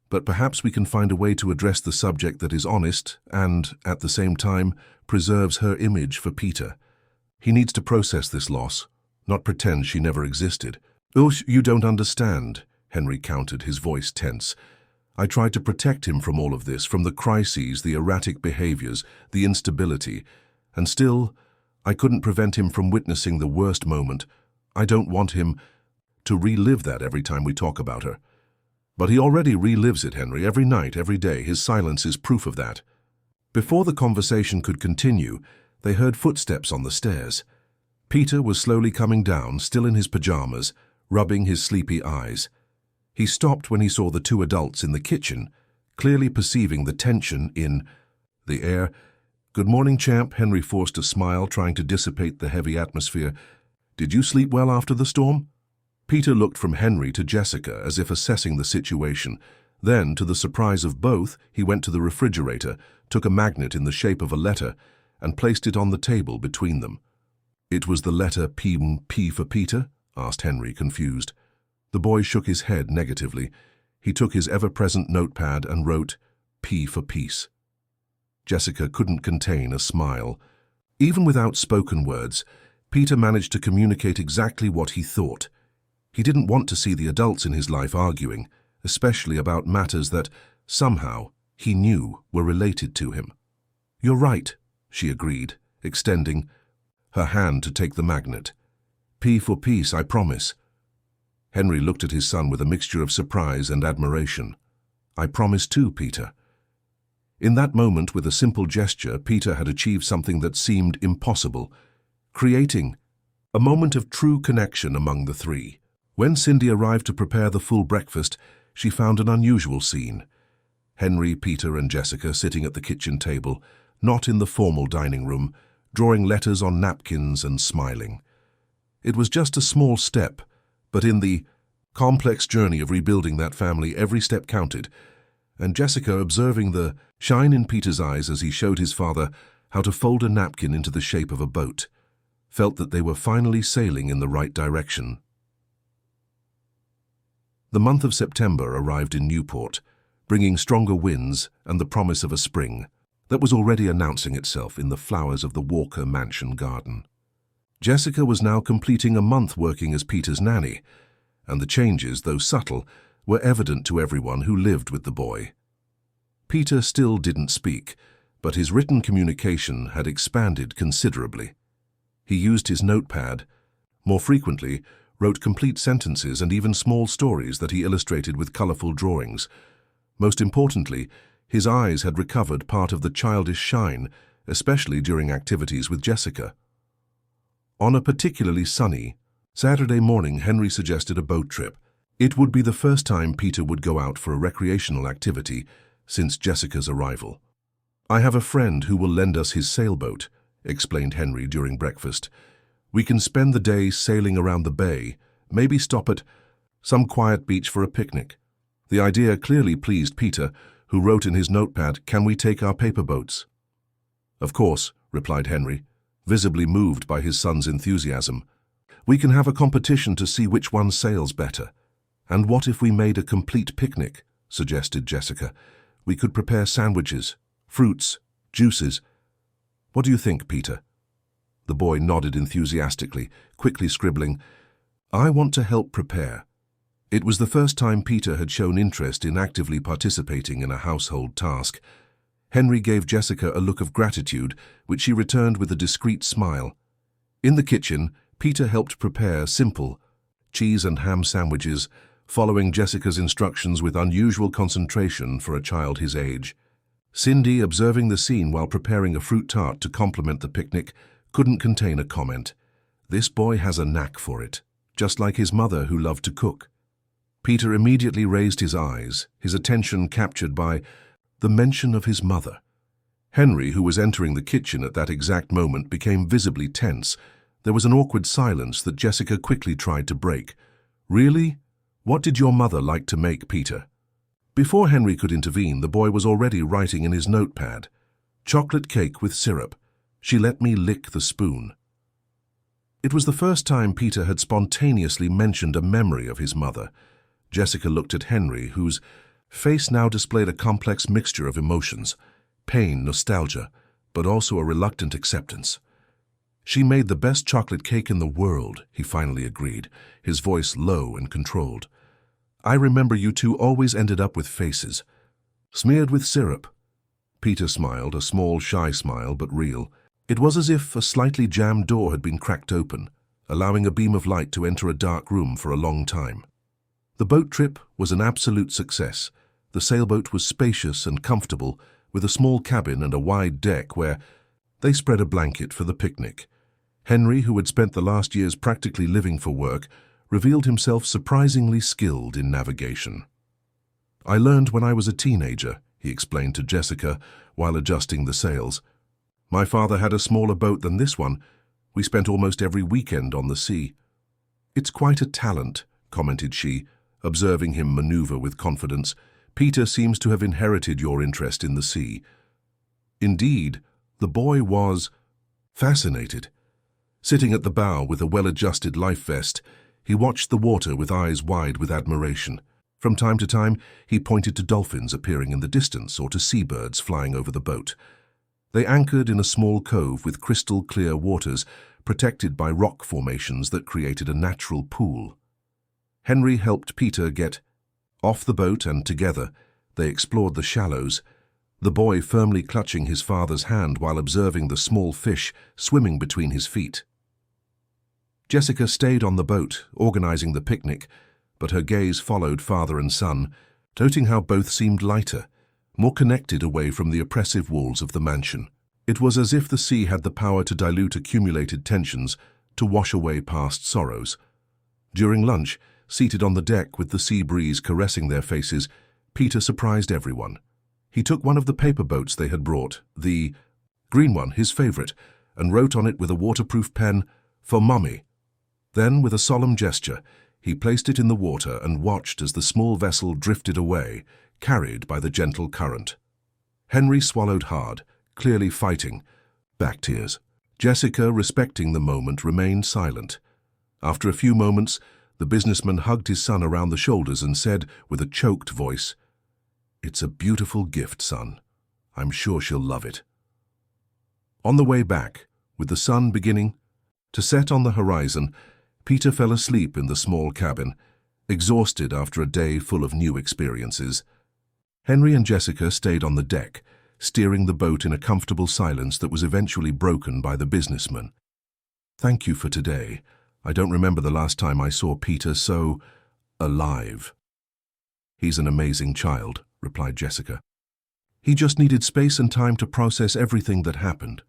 but perhaps we can find a way to address the subject that is honest and, at the same time, preserves her image for Peter. He needs to process this loss, not pretend she never existed." "Oh, you don't understand," Henry countered, his voice tense. "I tried to protect him from all of this, from the crises, the erratic behaviors, the instability, and still, I couldn't prevent him from witnessing the worst moment. I don't want him to relive that every time we talk about her." "But he already relives it, Henry, every night, every day. His silence is proof of that." Before the conversation could continue, They heard footsteps on the stairs. Peter was slowly coming down, still in his pajamas, rubbing his sleepy eyes. He stopped when he saw the two adults in the kitchen, clearly perceiving the tension in the air. "Good morning, champ," Henry forced a smile, trying to dissipate the heavy atmosphere. "Did you sleep well after the storm?" Peter looked from Henry to Jessica as if assessing the situation. Then, to the surprise of both, he went to the refrigerator, took a magnet in the shape of a letter, and placed it on the table between them. "It was the letter P for Peter?" asked Henry, confused. The boy shook his head negatively. He took his ever-present notepad and wrote, "P for peace." Jessica couldn't contain a smile. Even without spoken words, Peter managed to communicate exactly what he thought. He didn't want to see the adults in his life arguing, especially about matters that, somehow, he knew were related to him. "You're right," she agreed, extending her hand to take the magnet. "P for peace, I promise." Henry looked at his son with a mixture of surprise and admiration. "I promise too, Peter." In that moment, with a simple gesture, Peter had achieved something that seemed impossible, creating a moment of true connection among the three. When Cindy arrived to prepare the full breakfast, she found an unusual scene. Henry, Peter, and Jessica sitting at the kitchen table, not in the formal dining room, drawing letters on napkins and smiling. It was just a small step, but in the complex journey of rebuilding that family, every step counted, and Jessica, observing the shine in Peter's eyes as he showed his father how to fold a napkin into the shape of a boat, felt that they were finally sailing in the right direction. The month of September arrived in Newport, bringing stronger winds and the promise of a spring that was already announcing itself in the flowers of the Walker Mansion garden. Jessica was now completing a month working as Peter's nanny, and the changes, though subtle, were evident to everyone who lived with the boy. Peter still didn't speak, but his written communication had expanded considerably. He used his notepad, more frequently, wrote complete sentences and even small stories that he illustrated with colorful drawings. Most importantly, his eyes had recovered part of the childish shine, especially during activities with Jessica. On a particularly sunny Saturday morning, Henry suggested a boat trip. It would be the first time Peter would go out for a recreational activity since Jessica's arrival. "I have a friend who will lend us his sailboat," explained Henry during breakfast. "We can spend the day sailing around the bay, maybe stop at some quiet beach for a picnic." The idea clearly pleased Peter, who wrote in his notepad, "Can we take our paper boats?" "Of course," replied Henry, visibly moved by his son's enthusiasm. "We can have a competition to see which one sails better." "And what if we made a complete picnic?" suggested Jessica. "We could prepare sandwiches, fruits, juices. What do you think, Peter?" The boy nodded enthusiastically, quickly scribbling, "I want to help prepare." It was the first time Peter had shown interest in actively participating in a household task. Henry gave Jessica a look of gratitude, which she returned with a discreet smile. In the kitchen, Peter helped prepare simple cheese and ham sandwiches, following Jessica's instructions with unusual concentration for a child his age. Cindy, observing the scene while preparing a fruit tart to complement the picnic, couldn't contain a comment. "This boy has a knack for it, just like his mother who loved to cook." Peter immediately raised his eyes, his attention captured by the mention of his mother. Henry, who was entering the kitchen at that exact moment, became visibly tense. There was an awkward silence that Jessica quickly tried to break. "Really? What did your mother like to make, Peter?" Before Henry could intervene, the boy was already writing in his notepad, "Chocolate cake with syrup. She let me lick the spoon." It was the first time Peter had spontaneously mentioned a memory of his mother. Jessica looked at Henry, whose face now displayed a complex mixture of emotions, pain, nostalgia, but also a reluctant acceptance. "She made the best chocolate cake in the world," he finally agreed, his voice low and controlled. "I remember you two always ended up with faces, smeared with syrup." Peter smiled, a small, shy smile, but real. It was as if a slightly jammed door had been cracked open, allowing a beam of light to enter a dark room for a long time. The boat trip was an absolute success. The sailboat was spacious and comfortable, with a small cabin and a wide deck where They spread a blanket for the picnic. Henry, who had spent the last years practically living for work, revealed himself surprisingly skilled in navigation. "I learned when I was a teenager," he explained to Jessica while adjusting the sails. "My father had a smaller boat than this one. We spent almost every weekend on the sea." "It's quite a talent," commented she, observing him maneuver with confidence. "Peter seems to have inherited your interest in the sea." Indeed, the boy was fascinated. Sitting at the bow with a well-adjusted life vest, he watched the water with eyes wide with admiration. From time to time, he pointed to dolphins appearing in the distance or to seabirds flying over the boat. They anchored in a small cove with crystal-clear waters, protected by rock formations that created a natural pool. Henry helped Peter get off the boat, and together they explored the shallows, the boy firmly clutching his father's hand while observing the small fish swimming between his feet. Jessica stayed on the boat, organizing the picnic, but her gaze followed father and son, noting how both seemed lighter, more connected away from the oppressive walls of the mansion. It was as if the sea had the power to dilute accumulated tensions, to wash away past sorrows. During lunch, seated on the deck with the sea breeze caressing their faces, Peter surprised everyone. He took one of the paper boats they had brought, the green one, his favorite, and wrote on it with a waterproof pen, "For Mummy." Then, with a solemn gesture, he placed it in the water and watched as the small vessel drifted away, carried by the gentle current. Henry swallowed hard, clearly fighting back tears. Jessica, respecting the moment, remained silent. After a few moments, the businessman hugged his son around the shoulders and said with a choked voice, "It's a beautiful gift, son. I'm sure she'll love it." On the way back, with the sun beginning to set on the horizon, Peter fell asleep in the small cabin, exhausted after a day full of new experiences. Henry and Jessica stayed on the deck, steering the boat in a comfortable silence that was eventually broken by the businessman. "Thank you for today. I don't remember the last time I saw Peter so alive." "He's an amazing child," replied Jessica. "He just needed space and time to process everything that happened.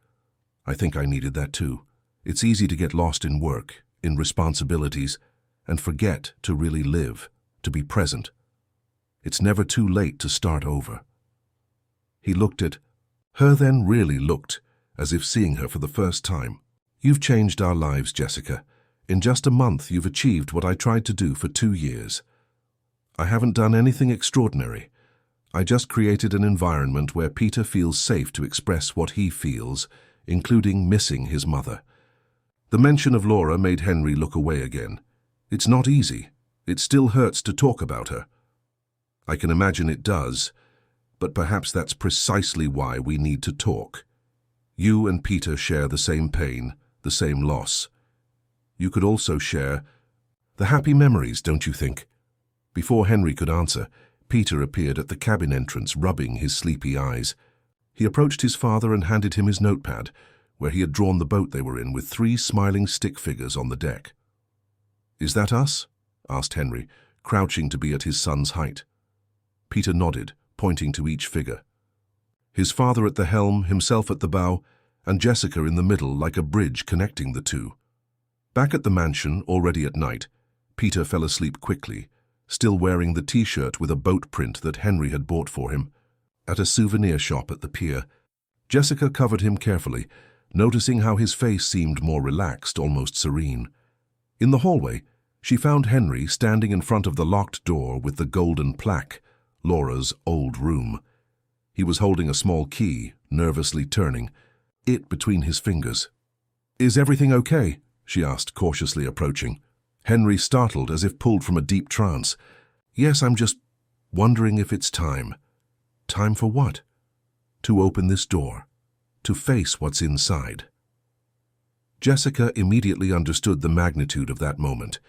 I think I needed that too. It's easy to get lost in work, in responsibilities, and forget to really live, to be present. It's never too late to start over." He looked at her, then really looked, as if seeing her for the first time. "You've changed our lives, Jessica. In just a month, you've achieved what I tried to do for 2 years. I haven't done anything extraordinary. I just created an environment where Peter feels safe to express what he feels, including missing his mother." The mention of Laura made Henry look away again. "It's not easy. It still hurts to talk about her." "I can imagine it does, but perhaps that's precisely why we need to talk. You and Peter share the same pain, the same loss. You could also share the happy memories, don't you think?" Before Henry could answer, Peter appeared at the cabin entrance, rubbing his sleepy eyes. He approached his father and handed him his notepad, where he had drawn the boat they were in with 3 smiling stick figures on the deck. "Is that us?" asked Henry, crouching to be at his son's height. Peter nodded, pointing to each figure. His father at the helm, himself at the bow, and Jessica in the middle like a bridge connecting the two. Back at the mansion, already at night, Peter fell asleep quickly, still wearing the T-shirt with a boat print that Henry had bought for him. At a souvenir shop at the pier, Jessica covered him carefully, noticing how his face seemed more relaxed, almost serene. In the hallway, she found Henry standing in front of the locked door with the golden plaque, Laura's old room. He was holding a small key, nervously turning it between his fingers. "Is everything okay?" she asked, cautiously approaching. Henry startled as if pulled from a deep trance. "Yes, I'm just wondering if it's time." "Time for what?" "To open this door. To face what's inside." Jessica immediately understood the magnitude of that moment.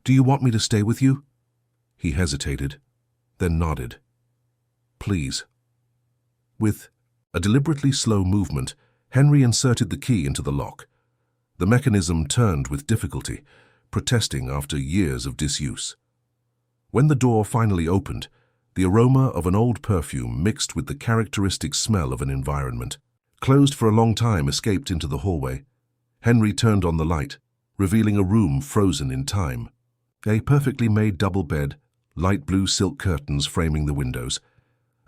"Do you want me to stay with you?" He hesitated, then nodded. "Please." With a deliberately slow movement, Henry inserted the key into the lock. The mechanism turned with difficulty, protesting after years of disuse. When the door finally opened, the aroma of an old perfume mixed with the characteristic smell of an environment. closed for a long time, escaped into the hallway. Henry turned on the light, revealing a room frozen in time. A perfectly made double bed, light blue silk curtains framing the windows,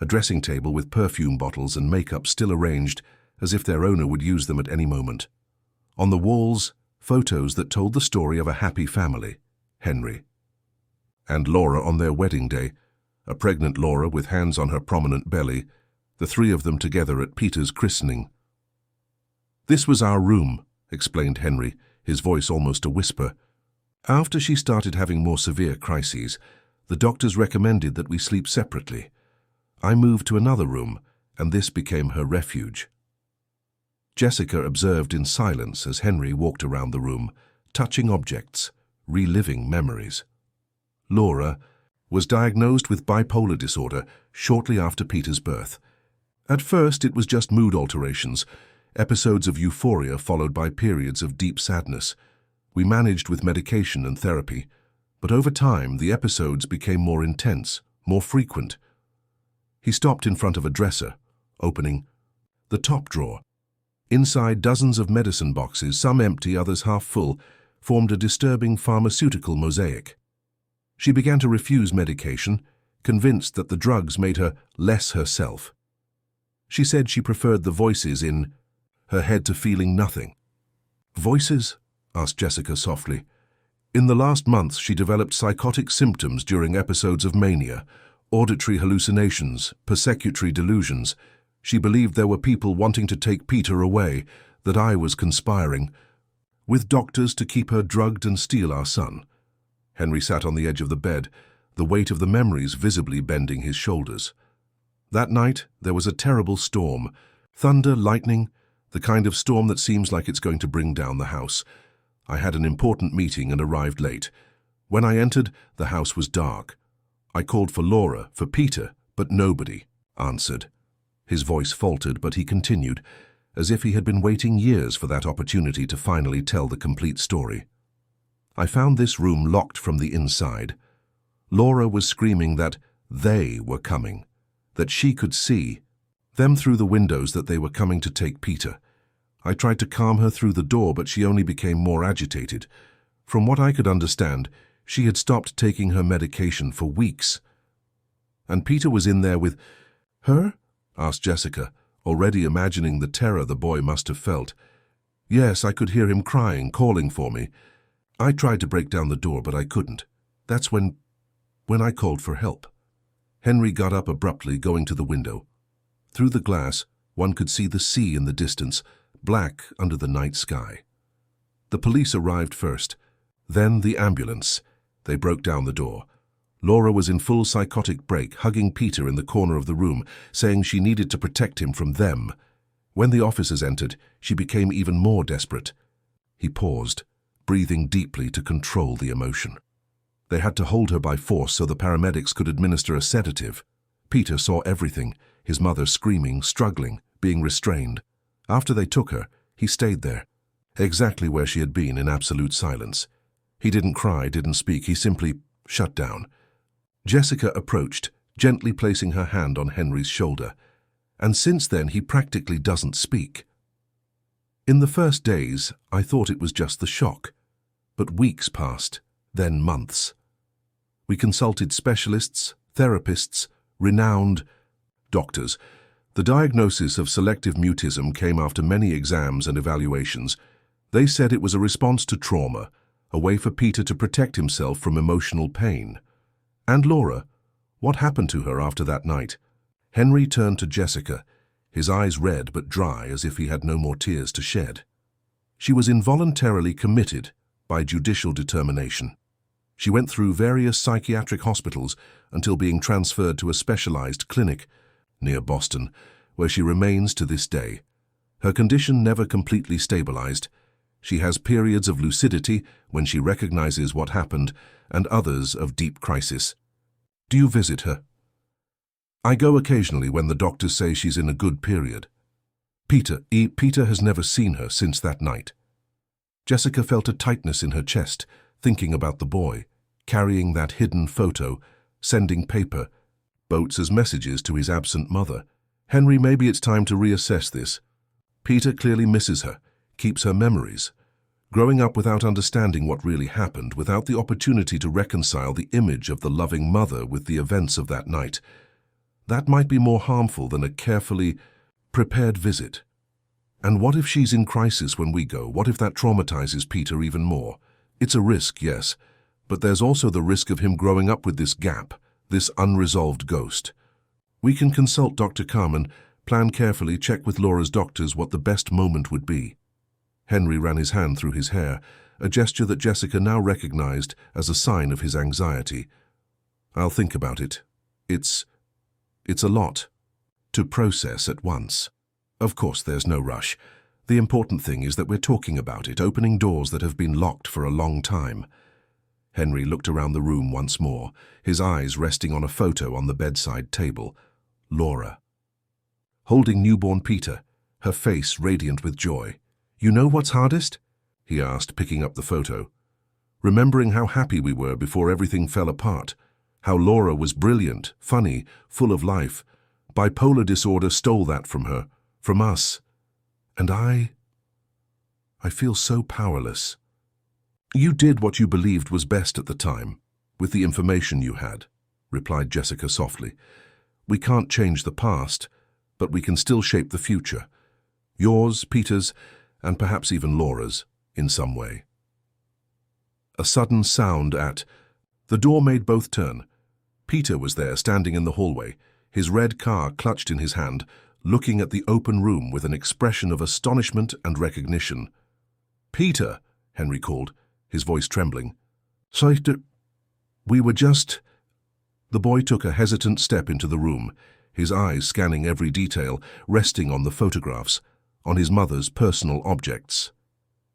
a dressing table with perfume bottles and makeup still arranged as if their owner would use them at any moment. On the walls, photos that told the story of a happy family, Henry and Laura on their wedding day, a pregnant Laura with hands on her prominent belly, the three of them together at Peter's christening. "This was our room," explained Henry, his voice almost a whisper. "After she started having more severe crises, the doctors recommended that we sleep separately. I moved to another room, and this became her refuge." Jessica observed in silence as Henry walked around the room, touching objects, reliving memories. Laura was diagnosed with bipolar disorder shortly after Peter's birth. At first, it was just mood alterations, episodes of euphoria followed by periods of deep sadness. We managed with medication and therapy, but over time, the episodes became more intense, more frequent. He stopped in front of a dresser, opening the top drawer. Inside, dozens of medicine boxes, some empty, others half full, formed a disturbing pharmaceutical mosaic. She began to refuse medication, convinced that the drugs made her less herself. She said she preferred the voices in her head to feeling nothing. "Voices?" asked Jessica softly. "In the last months, she developed psychotic symptoms during episodes of mania, auditory hallucinations, persecutory delusions. She believed there were people wanting to take Peter away, that I was conspiring with doctors to keep her drugged and steal our son." Henry sat on the edge of the bed, the weight of the memories visibly bending his shoulders. That night, there was a terrible storm. Thunder, lightning, the kind of storm that seems like it's going to bring down the house. I had an important meeting and arrived late. When I entered, the house was dark. I called for Laura, for Peter, but nobody answered. His voice faltered, but he continued, as if he had been waiting years for that opportunity to finally tell the complete story. "I found this room locked from the inside. Laura was screaming that they were coming, that she could see them through the windows, that they were coming to take Peter. I tried to calm her through the door, but she only became more agitated. From what I could understand, she had stopped taking her medication for weeks." "And Peter was in there with her?" asked Jessica, already imagining the terror the boy must have felt. "Yes, I could hear him crying, calling for me. I tried to break down the door, but I couldn't. That's when I called for help." Henry got up abruptly, going to the window. Through the glass, one could see the sea in the distance, black under the night sky. The police arrived first, then the ambulance. They broke down the door. Laura was in full psychotic break, hugging Peter in the corner of the room, saying she needed to protect him from them. When the officers entered, she became even more desperate. He paused, breathing deeply to control the emotion. They had to hold her by force so the paramedics could administer a sedative. Peter saw everything, his mother screaming, struggling, being restrained. After they took her, he stayed there, exactly where she had been, in absolute silence. He didn't cry, didn't speak, he simply shut down. Jessica approached, gently placing her hand on Henry's shoulder, and since then he practically doesn't speak. "In the first days, I thought it was just the shock, but weeks passed, then months. We consulted specialists, therapists, renowned doctors. The diagnosis of selective mutism came after many exams and evaluations. They said it was a response to trauma, a way for Peter to protect himself from emotional pain." "And Laura? What happened to her after that night?" Henry turned to Jessica, his eyes red but dry, as if he had no more tears to shed. "She was involuntarily committed by judicial determination. She went through various psychiatric hospitals until being transferred to a specialized clinic near Boston, where she remains to this day. Her condition never completely stabilized. She has periods of lucidity when she recognizes what happened, and others of deep crisis." "Do you visit her?" "I go occasionally when the doctors say she's in a good period." Peter has never seen her since that night." Jessica felt a tightness in her chest, thinking about the boy, carrying that hidden photo, sending paper, boats as messages to his absent mother. "Henry, maybe it's time to reassess this. Peter clearly misses her, keeps her memories. Growing up without understanding what really happened, without the opportunity to reconcile the image of the loving mother with the events of that night, that might be more harmful than a carefully prepared visit. And what if she's in crisis when we go? What if that traumatizes Peter even more? It's a risk, yes, but there's also the risk of him growing up with this gap, this unresolved ghost. We can consult Dr. Carmen, plan carefully, check with Laura's doctors what the best moment would be. Henry ran his hand through his hair, a gesture that Jessica now recognized as a sign of his anxiety. I'll think about it. It's a lot to process at once. Of course, there's no rush. The important thing is that we're talking about it, opening doors that have been locked for a long time. Henry looked around the room once more, his eyes resting on a photo on the bedside table. Laura, holding newborn Peter, her face radiant with joy. You know what's hardest? He asked, picking up the photo. Remembering how happy we were before everything fell apart. How Laura was brilliant, funny, full of life. Bipolar disorder stole that from her. From us. And I feel so powerless. You did what you believed was best at the time, with the information you had, replied Jessica softly. We can't change the past, but we can still shape the future. Yours, Peter's, and perhaps even Laura's, in some way. A sudden sound at the door made both turn. Peter was there, standing in the hallway, his red car clutched in his hand, looking at the open room with an expression of astonishment and recognition. Peter, Henry called, his voice trembling. We were just... The boy took a hesitant step into the room, his eyes scanning every detail, resting on the photographs, on his mother's personal objects.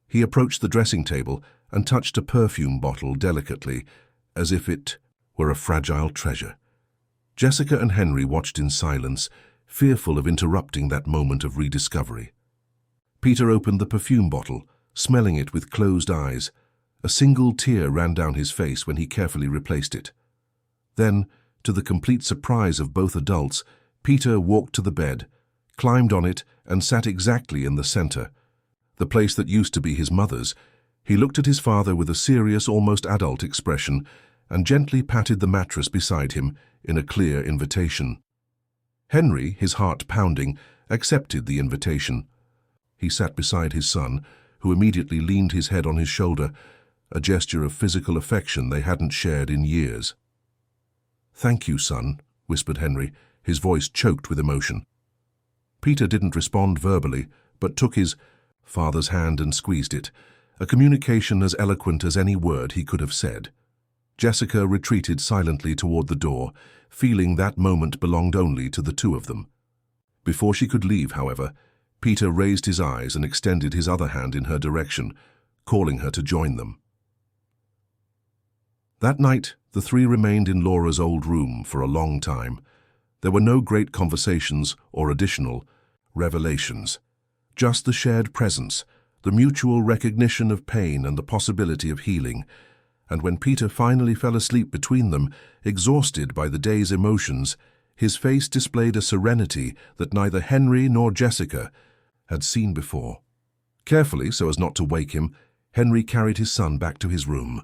He approached the dressing table and touched a perfume bottle delicately, as if it were a fragile treasure. Jessica and Henry watched in silence, fearful of interrupting that moment of rediscovery. Peter opened the perfume bottle, smelling it with closed eyes. A single tear ran down his face when he carefully replaced it. Then, to the complete surprise of both adults, Peter walked to the bed, climbed on it, and sat exactly in the center, the place that used to be his mother's. He looked at his father with a serious, almost adult expression, and gently patted the mattress beside him in a clear invitation. Henry, his heart pounding, accepted the invitation. He sat beside his son, who immediately leaned his head on his shoulder, a gesture of physical affection they hadn't shared in years. "Thank you, son," whispered Henry, his voice choked with emotion. Peter didn't respond verbally, but took his father's hand and squeezed it, a communication as eloquent as any word he could have said. Jessica retreated silently toward the door, feeling that moment belonged only to the two of them. Before she could leave, however, Peter raised his eyes and extended his other hand in her direction, calling her to join them. That night, the three remained in Laura's old room for a long time. There were no great conversations or additional revelations, just the shared presence, the mutual recognition of pain and the possibility of healing. And when Peter finally fell asleep between them, exhausted by the day's emotions, his face displayed a serenity that neither Henry nor Jessica had seen before. Carefully, so as not to wake him, Henry carried his son back to his room.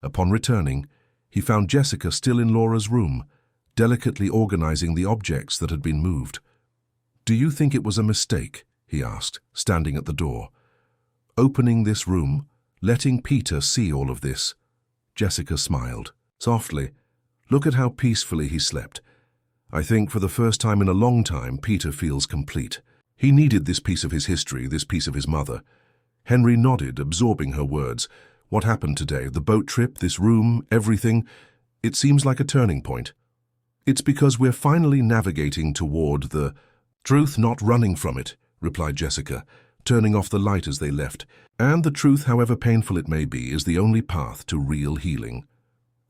Upon returning, he found Jessica still in Laura's room, delicately organizing the objects that had been moved. "Do you think it was a mistake?" he asked, standing at the door. "Opening this room, letting Peter see all of this?" Jessica smiled. Softly, "Look at how peacefully he slept. I think for the first time in a long time, Peter feels complete. He needed this piece of his history, this piece of his mother." Henry nodded, absorbing her words. "What happened today? The boat trip, this room, everything? It seems like a turning point." "It's because we're finally navigating toward the truth, not running from it," replied Jessica, turning off the light as they left. "And the truth, however painful it may be, is the only path to real healing."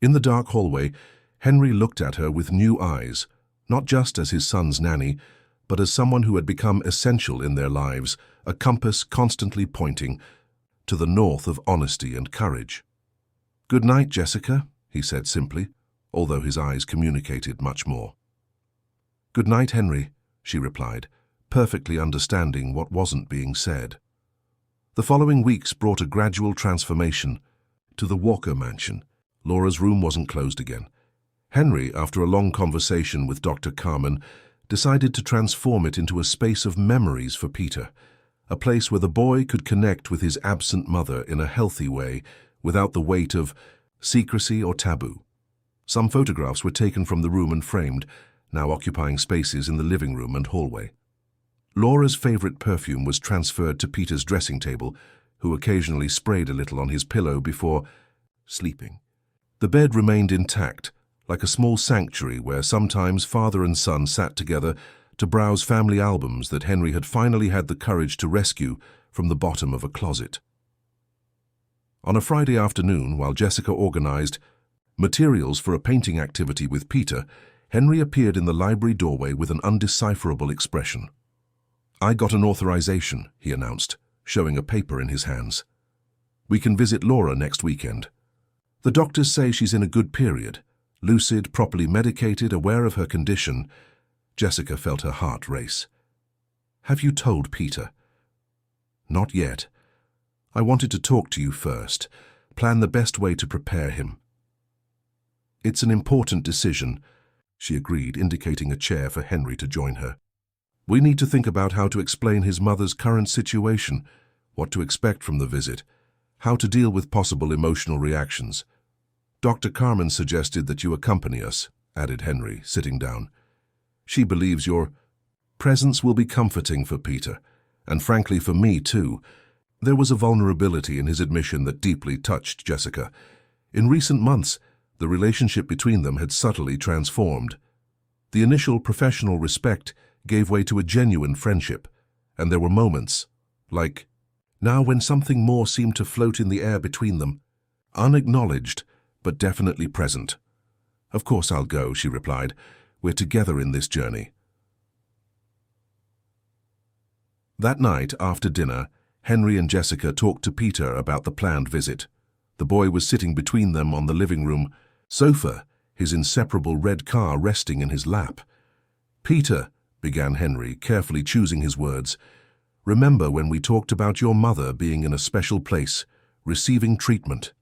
In the dark hallway, Henry looked at her with new eyes, not just as his son's nanny, but as someone who had become essential in their lives, a compass constantly pointing to the north of honesty and courage. "Good night, Jessica," he said simply, although his eyes communicated much more. "Good night, Henry," she replied, perfectly understanding what wasn't being said. The following weeks brought a gradual transformation to the Walker mansion. Laura's room wasn't closed again. Henry, after a long conversation with Dr. Carmen, decided to transform it into a space of memories for Peter, a place where the boy could connect with his absent mother in a healthy way without the weight of secrecy or taboo. Some photographs were taken from the room and framed, now occupying spaces in the living room and hallway. Laura's favorite perfume was transferred to Peter's dressing table, who occasionally sprayed a little on his pillow before sleeping. The bed remained intact, like a small sanctuary where sometimes father and son sat together to browse family albums that Henry had finally had the courage to rescue from the bottom of a closet. On a Friday afternoon, while Jessica organized materials for a painting activity with Peter, Henry appeared in the library doorway with an undecipherable expression. "I got an authorization," he announced, showing a paper in his hands. "We can visit Laura next weekend. The doctors say she's in a good period, lucid, properly medicated, aware of her condition." Jessica felt her heart race. "Have you told Peter?" "Not yet. I wanted to talk to you first, plan the best way to prepare him." "It's an important decision," she agreed, indicating a chair for Henry to join her. "We need to think about how to explain his mother's current situation, what to expect from the visit, how to deal with possible emotional reactions. Dr. Carmen suggested that you accompany us," added Henry, sitting down. "She believes your presence will be comforting for Peter, and frankly for me too." There was a vulnerability in his admission that deeply touched Jessica. In recent months, the relationship between them had subtly transformed. The initial professional respect gave way to a genuine friendship, and there were moments, like now, when something more seemed to float in the air between them, unacknowledged, but definitely present. "Of course I'll go," she replied. "We're together in this journey." That night, after dinner, Henry and Jessica talked to Peter about the planned visit. The boy was sitting between them on the living room sofa, his inseparable red car resting in his lap. "Peter," began Henry, carefully choosing his words, "remember when we talked about your mother being in a special place, receiving treatment?"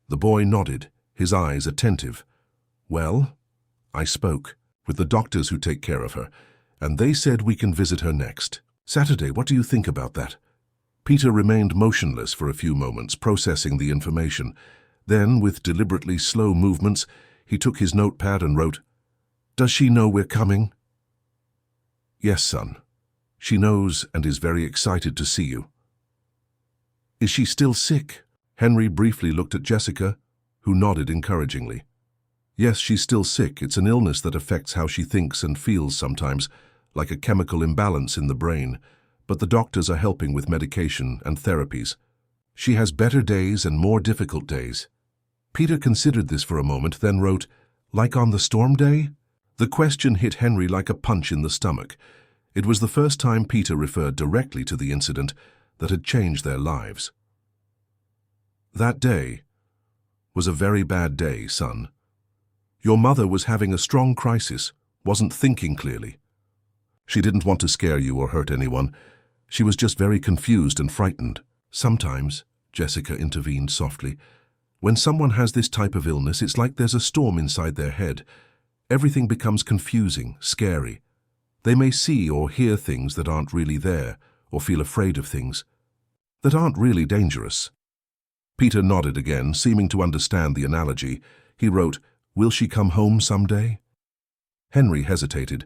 The boy nodded, his eyes attentive. "Well, I spoke with the doctors who take care of her, and they said we can visit her next Saturday. What do you think about that?" Peter remained motionless for a few moments, processing the information. Then, with deliberately slow movements, he took his notepad and wrote, "Does she know we're coming?" "Yes, son. She knows and is very excited to see you." "Is she still sick?" Henry briefly looked at Jessica, who nodded encouragingly. "Yes, she's still sick. It's an illness that affects how she thinks and feels sometimes, like a chemical imbalance in the brain. But the doctors are helping with medication and therapies. She has better days and more difficult days." Peter considered this for a moment, then wrote, "Like on the storm day?" The question hit Henry like a punch in the stomach. It was the first time Peter referred directly to the incident that had changed their lives. "That day was a very bad day, son. Your mother was having a strong crisis, wasn't thinking clearly. She didn't want to scare you or hurt anyone. She was just very confused and frightened. Sometimes," Jessica intervened softly, "when someone has this type of illness, it's like there's a storm inside their head. Everything becomes confusing, scary. They may see or hear things that aren't really there, or feel afraid of things that aren't really dangerous." Peter nodded again, seeming to understand the analogy. He wrote, "Will she come home someday?" Henry hesitated.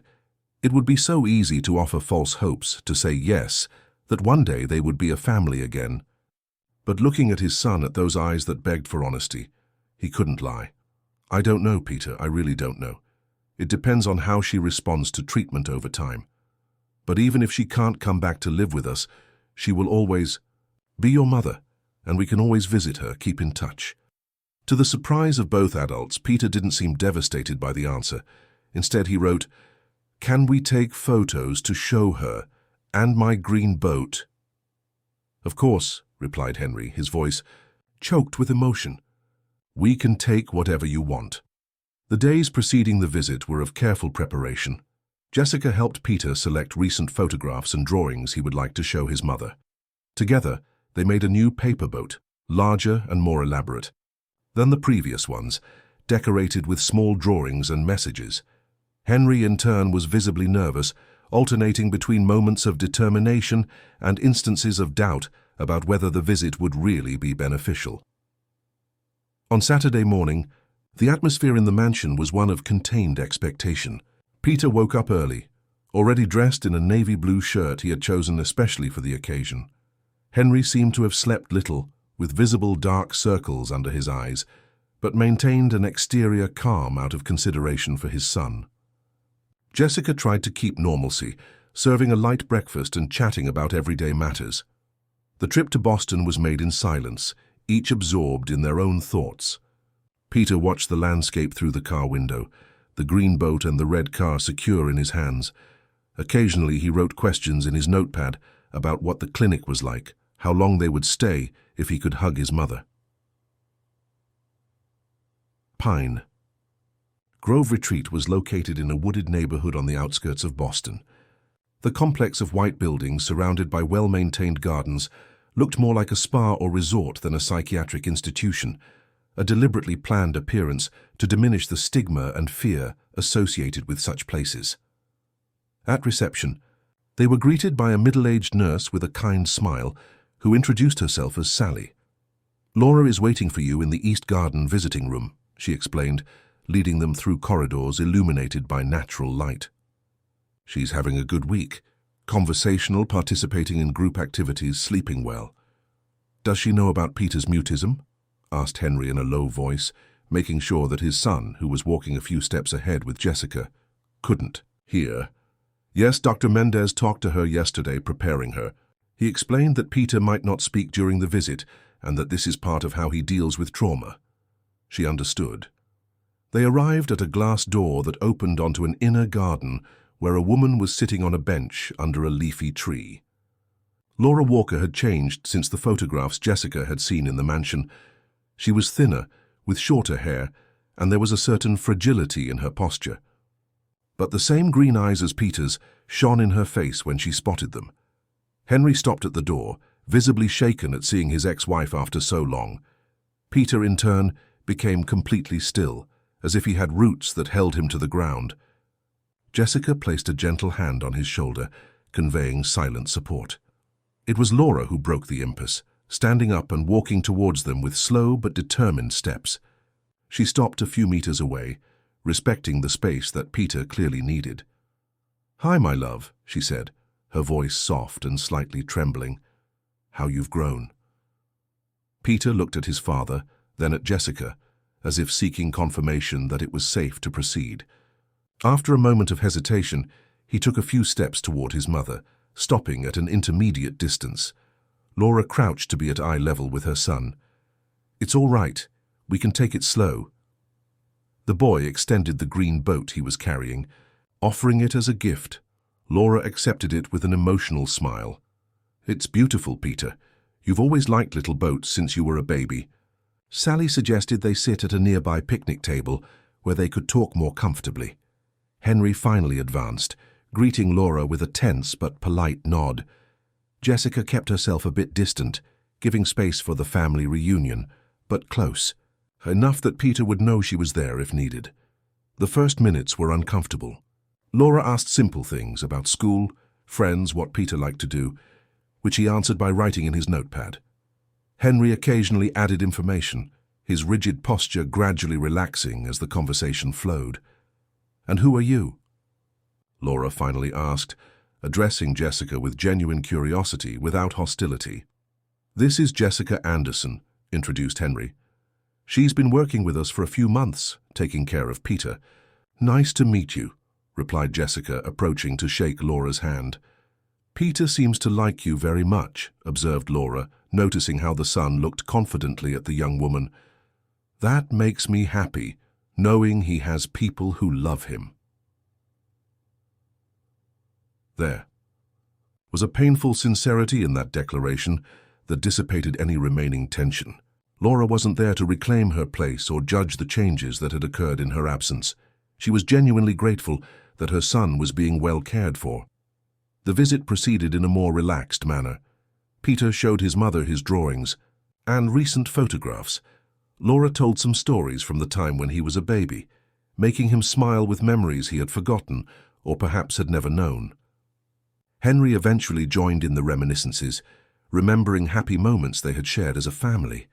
It would be so easy to offer false hopes, to say yes, that one day they would be a family again. But looking at his son, at those eyes that begged for honesty, he couldn't lie. "I don't know, Peter, I really don't know. It depends on how she responds to treatment over time. But even if she can't come back to live with us, she will always be your mother, and we can always visit her, keep in touch." To the surprise of both adults, Peter didn't seem devastated by the answer. Instead, he wrote, "Can we take photos to show her, and my green boat?" "Of course," replied Henry, his voice choked with emotion. "We can take whatever you want." The days preceding the visit were of careful preparation. Jessica helped Peter select recent photographs and drawings he would like to show his mother. Together, they made a new paper boat, larger and more elaborate than the previous ones, decorated with small drawings and messages. Henry, in turn, was visibly nervous, alternating between moments of determination and instances of doubt about whether the visit would really be beneficial. On Saturday morning, the atmosphere in the mansion was one of contained expectation. Peter woke up early, already dressed in a navy blue shirt he had chosen especially for the occasion. Henry seemed to have slept little, with visible dark circles under his eyes, but maintained an exterior calm out of consideration for his son. Jessica tried to keep normalcy, serving a light breakfast and chatting about everyday matters. The trip to Boston was made in silence, each absorbed in their own thoughts. Peter watched the landscape through the car window, the green boat and the red car secure in his hands. Occasionally he wrote questions in his notepad about what the clinic was like, how long they would stay if he could hug his mother. Pine. Grove Retreat was located in a wooded neighborhood on the outskirts of Boston. The complex of white buildings surrounded by well-maintained gardens looked more like a spa or resort than a psychiatric institution, a deliberately planned appearance to diminish the stigma and fear associated with such places. At reception, they were greeted by a middle-aged nurse with a kind smile who introduced herself as Sally. "Laura is waiting for you in the East Garden visiting room," she explained, leading them through corridors illuminated by natural light. "She's having a good week. Conversational, participating in group activities, sleeping well." "Does she know about Peter's mutism?" asked Henry in a low voice, making sure that his son, who was walking a few steps ahead with Jessica, couldn't hear. "Yes, Dr. Mendez talked to her yesterday, preparing her. He explained that Peter might not speak during the visit and that this is part of how he deals with trauma." She understood. They arrived at a glass door that opened onto an inner garden where a woman was sitting on a bench under a leafy tree. Laura Walker had changed since the photographs Jessica had seen in the mansion. She was thinner, with shorter hair, and there was a certain fragility in her posture. But the same green eyes as Peter's shone in her face when she spotted them. Henry stopped at the door, visibly shaken at seeing his ex-wife after so long. Peter, in turn, became completely still, as if he had roots that held him to the ground. Jessica placed a gentle hand on his shoulder, conveying silent support. It was Laura who broke the impasse, standing up and walking towards them with slow but determined steps. She stopped a few meters away, respecting the space that Peter clearly needed. "Hi, my love," she said, her voice soft and slightly trembling. "How you've grown." Peter looked at his father, then at Jessica, as if seeking confirmation that it was safe to proceed. After a moment of hesitation, he took a few steps toward his mother, stopping at an intermediate distance. Laura crouched to be at eye level with her son. "It's all right. We can take it slow." The boy extended the green boat he was carrying, offering it as a gift. Laura accepted it with an emotional smile. "It's beautiful, Peter. You've always liked little boats since you were a baby." Sally suggested they sit at a nearby picnic table where they could talk more comfortably. Henry finally advanced, greeting Laura with a tense but polite nod. Jessica kept herself a bit distant, giving space for the family reunion, but close, enough that Peter would know she was there if needed. The first minutes were uncomfortable. Laura asked simple things about school, friends, what Peter liked to do, which he answered by writing in his notepad. Henry occasionally added information, his rigid posture gradually relaxing as the conversation flowed. "And who are you?" Laura finally asked, addressing Jessica with genuine curiosity without hostility. "This is Jessica Anderson," introduced Henry. "She's been working with us for a few months, taking care of Peter." "Nice to meet you," replied Jessica, approaching to shake Laura's hand. "Peter seems to like you very much," observed Laura, noticing how the son looked confidently at the young woman. "That makes me happy, knowing he has people who love him." There was a painful sincerity in that declaration that dissipated any remaining tension. Laura wasn't there to reclaim her place or judge the changes that had occurred in her absence. She was genuinely grateful that her son was being well cared for. The visit proceeded in a more relaxed manner. Peter showed his mother his drawings and recent photographs. Laura told some stories from the time when he was a baby, making him smile with memories he had forgotten or perhaps had never known. Henry eventually joined in the reminiscences, remembering happy moments they had shared as a family.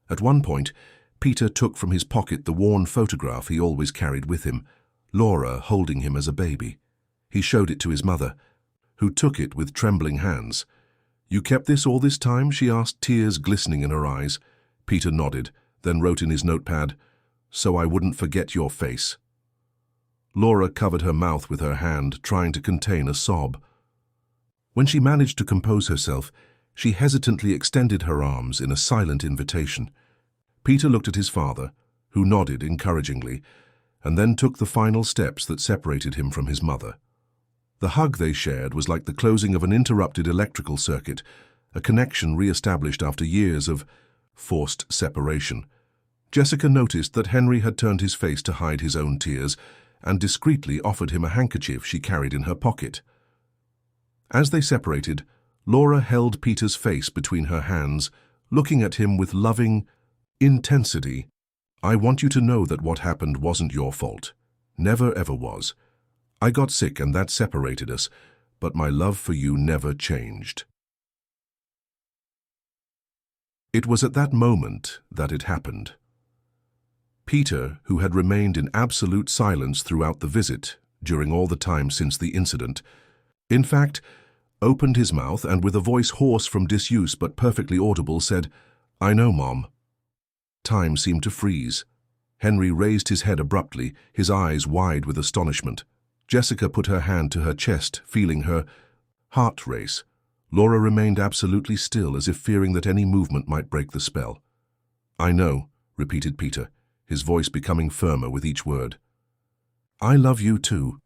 At one point, Peter took from his pocket the worn photograph he always carried with him, Laura holding him as a baby. He showed it to his mother, who took it with trembling hands. "You kept this all this time?" she asked, tears glistening in her eyes. Peter nodded, then wrote in his notepad, "So I wouldn't forget your face." Laura covered her mouth with her hand, trying to contain a sob. When she managed to compose herself, she hesitantly extended her arms in a silent invitation. Peter looked at his father, who nodded encouragingly, and then took the final steps that separated him from his mother. The hug they shared was like the closing of an interrupted electrical circuit, a connection re-established after years of forced separation. Jessica noticed that Henry had turned his face to hide his own tears and discreetly offered him a handkerchief she carried in her pocket. As they separated, Laura held Peter's face between her hands, looking at him with loving intensity. "I want you to know that what happened wasn't your fault. Never ever was. I got sick and that separated us, but my love for you never changed." It was at that moment that it happened. Peter, who had remained in absolute silence throughout the visit, during all the time since the incident, in fact, opened his mouth and with a voice hoarse from disuse but perfectly audible said, "I know, Mom." Time seemed to freeze. Henry raised his head abruptly, his eyes wide with astonishment. Jessica put her hand to her chest, feeling her heart race. Laura remained absolutely still, as if fearing that any movement might break the spell. "I know," repeated Peter, his voice becoming firmer with each word. "I love you too."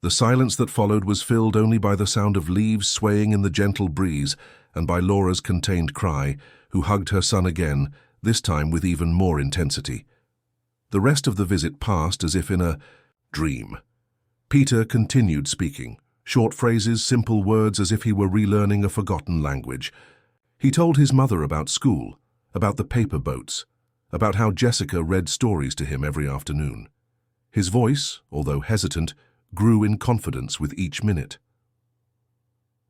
The silence that followed was filled only by the sound of leaves swaying in the gentle breeze and by Laura's contained cry, who hugged her son again, this time with even more intensity. The rest of the visit passed as if in a dream. Peter continued speaking, short phrases, simple words, as if he were relearning a forgotten language. He told his mother about school, about the paper boats, about how Jessica read stories to him every afternoon. His voice, although hesitant, grew in confidence with each minute.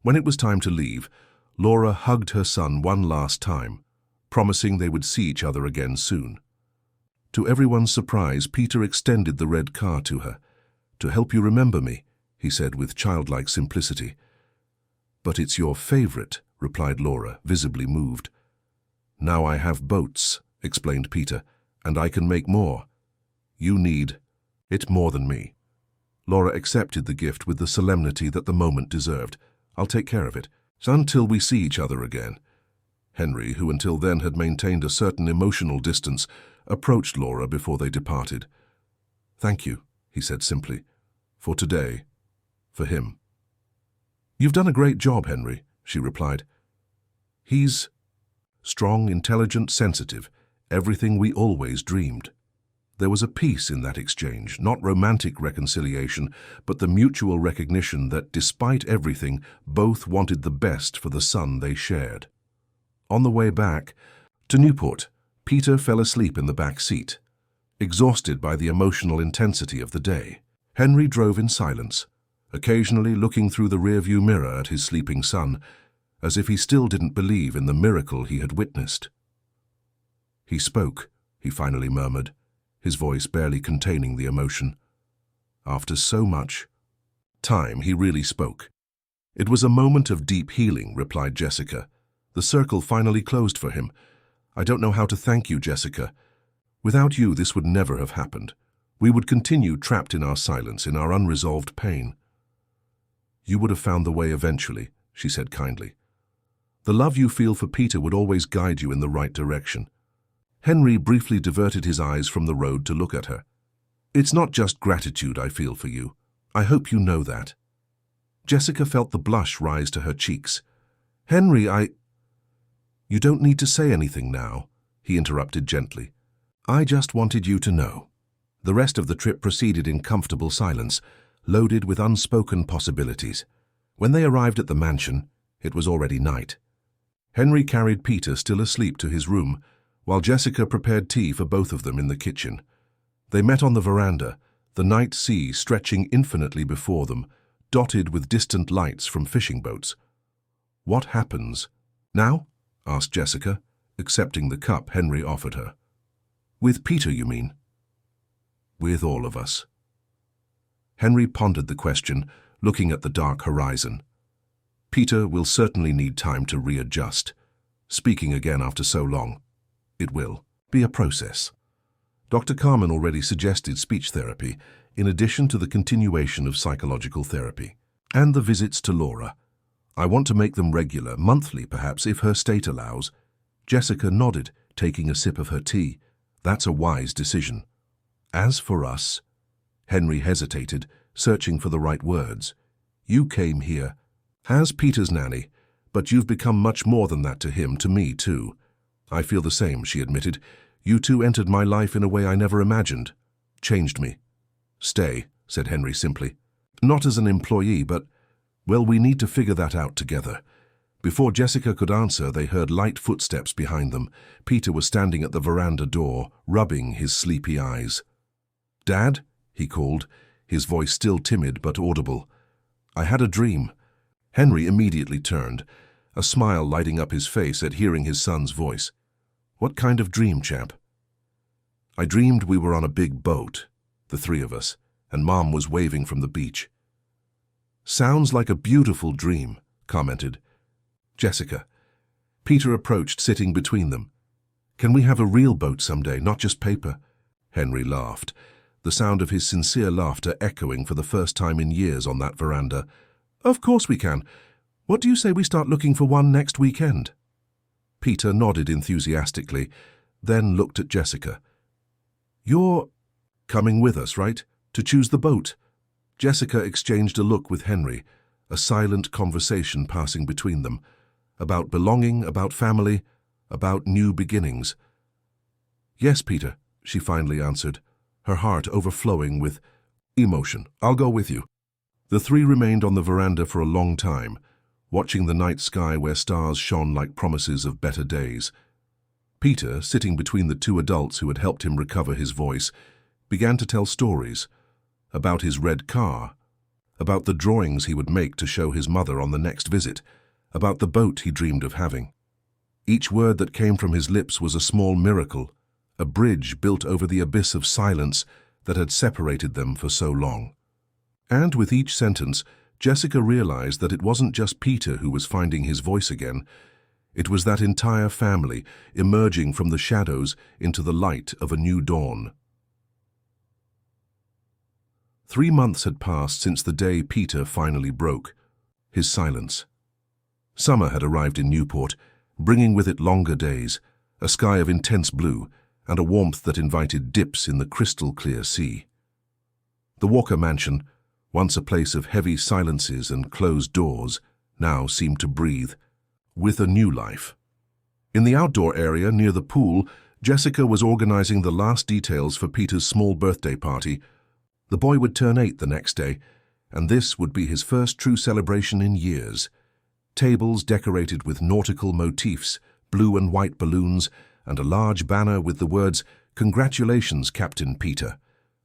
When it was time to leave, Laura hugged her son one last time, promising they would see each other again soon. To everyone's surprise, Peter extended the red car to her. "To help you remember me," he said with childlike simplicity. "But it's your favorite," replied Laura, visibly moved. "Now I have boats," explained Peter, "and I can make more. You need it more than me." Laura accepted the gift with the solemnity that the moment deserved. "I'll take care of it, until we see each other again." Henry, who until then had maintained a certain emotional distance, approached Laura before they departed. "Thank you," he said simply, "for today, for him." "You've done a great job, Henry," she replied. "He's strong, intelligent, sensitive, everything we always dreamed." There was a peace in that exchange, not romantic reconciliation, but the mutual recognition that, despite everything, both wanted the best for the son they shared. On the way back to Newport, Peter fell asleep in the back seat, exhausted by the emotional intensity of the day. Henry drove in silence, occasionally looking through the rearview mirror at his sleeping son, as if he still didn't believe in the miracle he had witnessed. "He spoke," he finally murmured, his voice barely containing the emotion. "After so much time, he really spoke." "It was a moment of deep healing," replied Jessica. "The circle finally closed for him. I don't know how to thank you, Jessica. Without you, this would never have happened. We would continue trapped in our silence, in our unresolved pain." "You would have found the way eventually," she said kindly. "The love you feel for Peter would always guide you in the right direction." Henry briefly diverted his eyes from the road to look at her. "It's not just gratitude I feel for you. I hope you know that." Jessica felt the blush rise to her cheeks. "Henry, You don't need to say anything now," he interrupted gently. "I just wanted you to know." The rest of the trip proceeded in comfortable silence. loaded with unspoken possibilities. When they arrived at the mansion, it was already night. Henry carried Peter, still asleep, to his room, while Jessica prepared tea for both of them in the kitchen. They met on the veranda, the night sea stretching infinitely before them, dotted with distant lights from fishing boats. "What happens now?" asked Jessica, accepting the cup Henry offered her. "With Peter, you mean?" "With all of us." Henry pondered the question, looking at the dark horizon. "Peter will certainly need time to readjust. Speaking again after so long, it will be a process." Dr. Carmen already suggested speech therapy, in addition to the continuation of psychological therapy. "And the visits to Laura. I want to make them regular, monthly perhaps, if her state allows." Jessica nodded, taking a sip of her tea. "That's a wise decision." "As for us," Henry hesitated, searching for the right words. "You came here as Peter's nanny, but you've become much more than that to him, to me too." "I feel the same," she admitted. "You two entered my life in a way I never imagined. Changed me." "Stay," said Henry simply. "Not as an employee, but, well, we need to figure that out together." Before Jessica could answer, they heard light footsteps behind them. Peter was standing at the veranda door, rubbing his sleepy eyes. "Dad?" he called, his voice still timid but audible. "I had a dream." Henry immediately turned, a smile lighting up his face at hearing his son's voice. "What kind of dream, champ?" "I dreamed we were on a big boat, the three of us, and Mom was waving from the beach." "Sounds like a beautiful dream," commented Jessica. Peter approached, sitting between them. "Can we have a real boat someday, not just paper?" Henry laughed, the sound of his sincere laughter echoing for the first time in years on that veranda. "Of course we can. What do you say we start looking for one next weekend?" Peter nodded enthusiastically, then looked at Jessica. "You're coming with us, right? To choose the boat?" Jessica exchanged a look with Henry, a silent conversation passing between them, about belonging, about family, about new beginnings. "Yes, Peter," she finally answered, her heart overflowing with emotion. "I'll go with you." The three remained on the veranda for a long time, watching the night sky where stars shone like promises of better days. Peter, sitting between the two adults who had helped him recover his voice, began to tell stories about his red car, about the drawings he would make to show his mother on the next visit, about the boat he dreamed of having. Each word that came from his lips was a small miracle, a bridge built over the abyss of silence that had separated them for so long. And with each sentence, Jessica realized that it wasn't just Peter who was finding his voice again. It was that entire family emerging from the shadows into the light of a new dawn. 3 months had passed since the day Peter finally broke his silence. Summer had arrived in Newport, bringing with it longer days, a sky of intense blue, and a warmth that invited dips in the crystal-clear sea. The Walker mansion, once a place of heavy silences and closed doors, now seemed to breathe with a new life. In the outdoor area near the pool, Jessica was organizing the last details for Peter's small birthday party. The boy would turn 8 the next day, and this would be his first true celebration in years. Tables decorated with nautical motifs, blue and white balloons, and a large banner with the words, "Congratulations, Captain Peter,"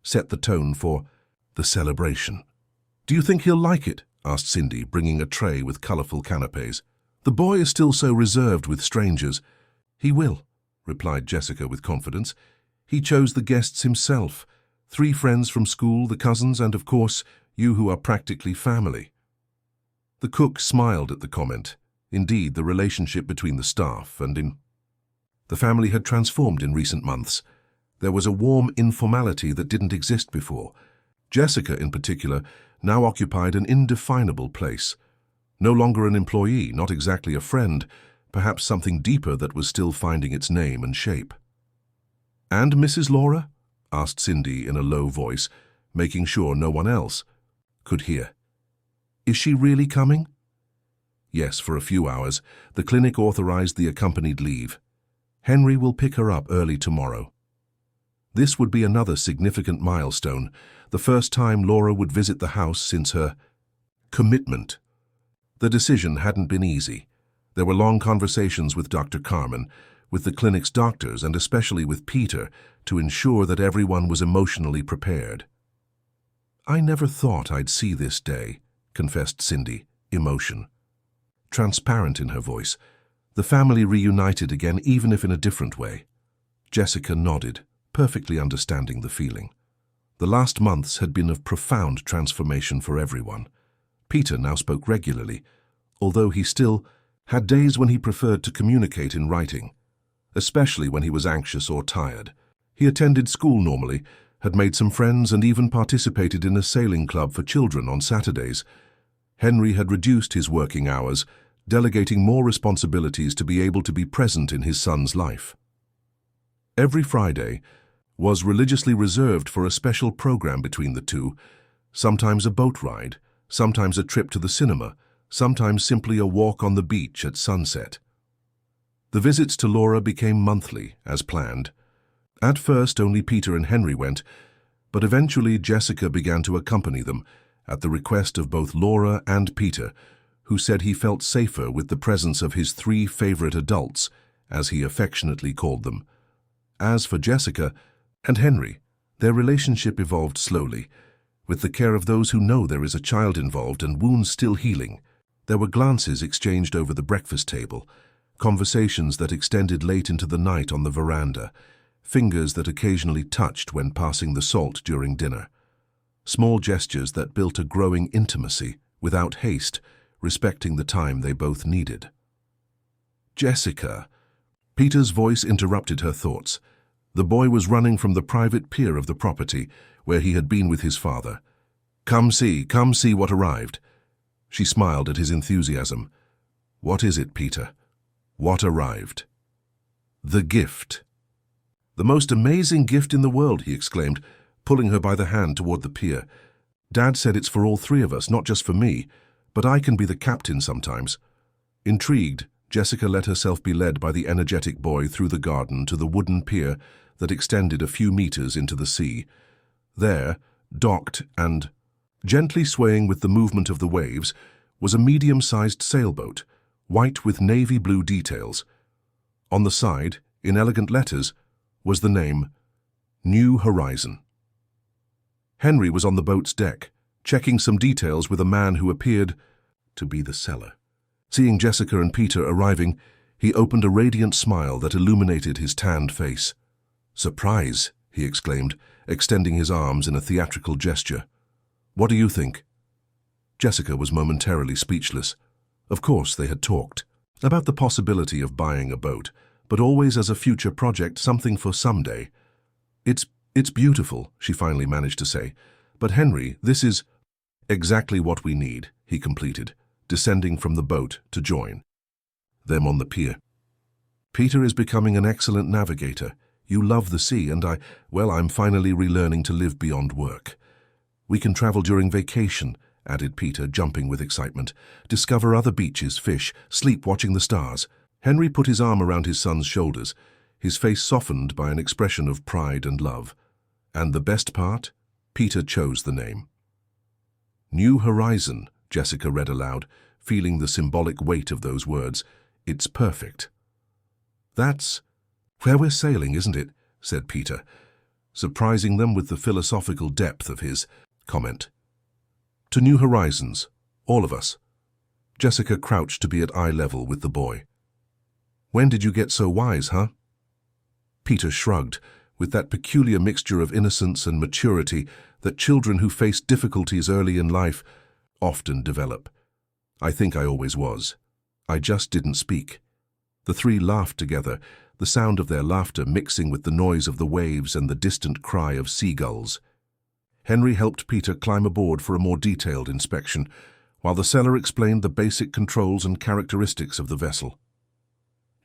set the tone for the celebration. "Do you think he'll like it?" asked Cindy, bringing a tray with colorful canapes. "The boy is still so reserved with strangers." "He will," replied Jessica with confidence. "He chose the guests himself. 3 friends from school, the cousins, and of course, you who are practically family." The cook smiled at the comment. Indeed, the relationship between the staff and the family had transformed in recent months. There was a warm informality that didn't exist before. Jessica, in particular, now occupied an indefinable place. No longer an employee, not exactly a friend, perhaps something deeper that was still finding its name and shape. "And Mrs. Laura?" asked Cindy in a low voice, making sure no one else could hear. "Is she really coming?" "Yes, for a few hours. The clinic authorized the accompanied leave. Henry will pick her up early tomorrow." This would be another significant milestone, the first time Laura would visit the house since her commitment. The decision hadn't been easy. There were long conversations with Dr. Carmen, with the clinic's doctors, and especially with Peter, to ensure that everyone was emotionally prepared. "I never thought I'd see this day," confessed Cindy, emotion transparent in her voice. The family reunited again, even if in a different way. Jessica nodded, perfectly understanding the feeling. The last months had been of profound transformation for everyone. Peter now spoke regularly, although he still had days when he preferred to communicate in writing, especially when he was anxious or tired. He attended school normally, had made some friends, and even participated in a sailing club for children on Saturdays. Henry had reduced his working hours, delegating more responsibilities to be able to be present in his son's life. Every Friday was religiously reserved for a special program between the two, sometimes a boat ride, sometimes a trip to the cinema, sometimes simply a walk on the beach at sunset. The visits to Laura became monthly, as planned. At first, only Peter and Henry went, but eventually Jessica began to accompany them, at the request of both Laura and Peter, who said he felt safer with the presence of his 3 favorite adults, as he affectionately called them. As for Jessica and Henry, their relationship evolved slowly, with the care of those who know there is a child involved and wounds still healing. There were glances exchanged over the breakfast table, conversations that extended late into the night on the veranda, fingers that occasionally touched when passing the salt during dinner. Small gestures that built a growing intimacy, without haste, respecting the time they both needed. "Jessica." Peter's voice interrupted her thoughts. The boy was running from the private pier of the property, where he had been with his father. Come see what arrived." She smiled at his enthusiasm. "What is it, Peter? What arrived?" "The gift." "The most amazing gift in the world," he exclaimed, pulling her by the hand toward the pier. "Dad said it's for all 3 of us, not just for me, but I can be the captain sometimes." Intrigued, Jessica let herself be led by the energetic boy through the garden to the wooden pier that extended a few meters into the sea. There, docked and gently swaying with the movement of the waves, was a medium-sized sailboat, white with navy blue details. On the side, in elegant letters, was the name New Horizon. Henry was on the boat's deck, checking some details with a man who appeared to be the seller. Seeing Jessica and Peter arriving, he opened a radiant smile that illuminated his tanned face. "Surprise!" he exclaimed, extending his arms in a theatrical gesture. "What do you think?" Jessica was momentarily speechless. Of course they had talked about the possibility of buying a boat, but always as a future project, something for someday. It's beautiful," she finally managed to say. "But Henry, this is exactly what we need," he completed, descending from the boat to join them on the pier. "Peter is becoming an excellent navigator. You love the sea, and I'm finally relearning to live beyond work. We can travel during vacation," added Peter, jumping with excitement. "Discover other beaches, fish, sleep watching the stars." Henry put his arm around his son's shoulders, his face softened by an expression of pride and love. And the best part? Peter chose the name. "New Horizon," Jessica read aloud, feeling the symbolic weight of those words. "It's perfect." "That's where we're sailing, isn't it?" said Peter, surprising them with the philosophical depth of his comment. "To new horizons, all of us." Jessica crouched to be at eye level with the boy. "When did you get so wise, huh?" Peter shrugged, with that peculiar mixture of innocence and maturity that children who face difficulties early in life often develop. "I think I always was. I just didn't speak." The 3 laughed together, the sound of their laughter mixing with the noise of the waves and the distant cry of seagulls. Henry helped Peter climb aboard for a more detailed inspection, while the seller explained the basic controls and characteristics of the vessel.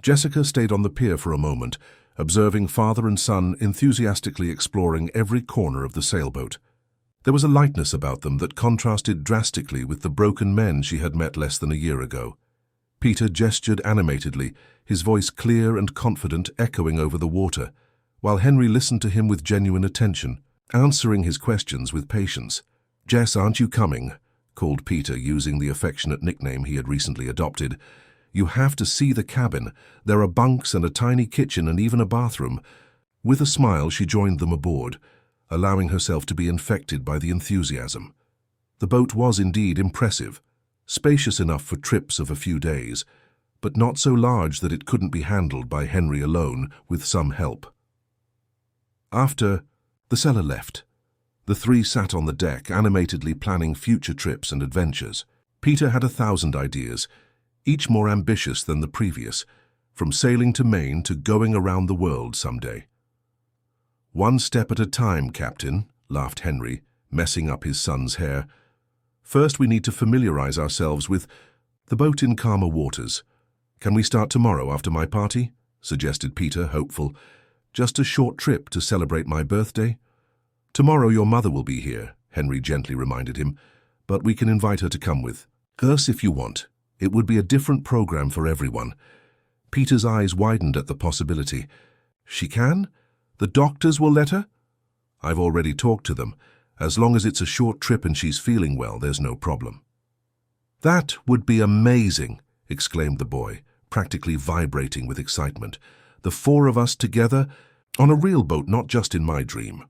Jessica stayed on the pier for a moment, observing father and son enthusiastically exploring every corner of the sailboat. There was a lightness about them that contrasted drastically with the broken men she had met less than a year ago. Peter gestured animatedly, his voice clear and confident, echoing over the water, while Henry listened to him with genuine attention, answering his questions with patience. "Jess, aren't you coming?" called Peter, using the affectionate nickname he had recently adopted. "You have to see the cabin. There are bunks and a tiny kitchen and even a bathroom." With a smile, she joined them aboard, allowing herself to be infected by the enthusiasm. The boat was indeed impressive, spacious enough for trips of a few days, but not so large that it couldn't be handled by Henry alone with some help. After the seller left, the three sat on the deck, animatedly planning future trips and adventures. Peter had 1,000 ideas, each more ambitious than the previous, from sailing to Maine to going around the world someday. "One step at a time, Captain," laughed Henry, messing up his son's hair. "First, we need to familiarize ourselves with the boat in calmer waters. Can we start tomorrow after my party?" suggested Peter, hopeful. "Just a short trip to celebrate my birthday?" "Tomorrow your mother will be here," Henry gently reminded him, "but we can invite her to come with us if you want. It would be a different program for everyone." Peter's eyes widened at the possibility. "She can? The doctors will let her?" "I've already talked to them. As long as it's a short trip and she's feeling well, there's no problem." "That would be amazing," exclaimed the boy, practically vibrating with excitement. "The four of us together, on a real boat, not just in my dream."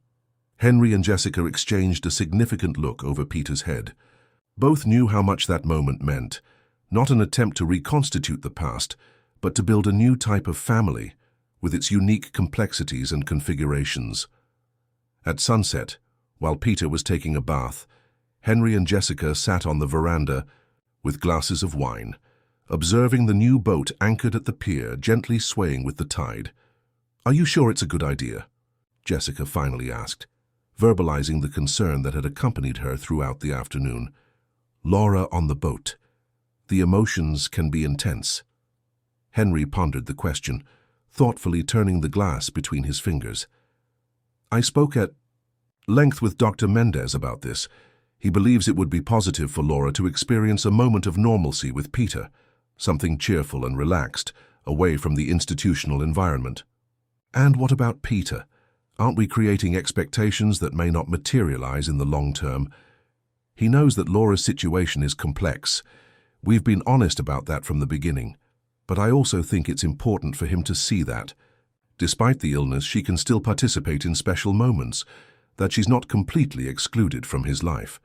Henry and Jessica exchanged a significant look over Peter's head. Both knew how much that moment meant. Not an attempt to reconstitute the past, but to build a new type of family, with its unique complexities and configurations. At sunset, while Peter was taking a bath, Henry and Jessica sat on the veranda with glasses of wine, observing the new boat anchored at the pier, gently swaying with the tide. "Are you sure it's a good idea?" Jessica finally asked, verbalizing the concern that had accompanied her throughout the afternoon. Laura on the boat. The emotions can be intense. Henry pondered the question, thoughtfully turning the glass between his fingers. "I spoke at length with Dr. Mendez about this. He believes it would be positive for Laura to experience a moment of normalcy with Peter, something cheerful and relaxed, away from the institutional environment." "And what about Peter? Aren't we creating expectations that may not materialize in the long term? He knows that Laura's situation is complex. We've been honest about that from the beginning, but I also think it's important for him to see that, despite the illness, she can still participate in special moments, that she's not completely excluded from his life."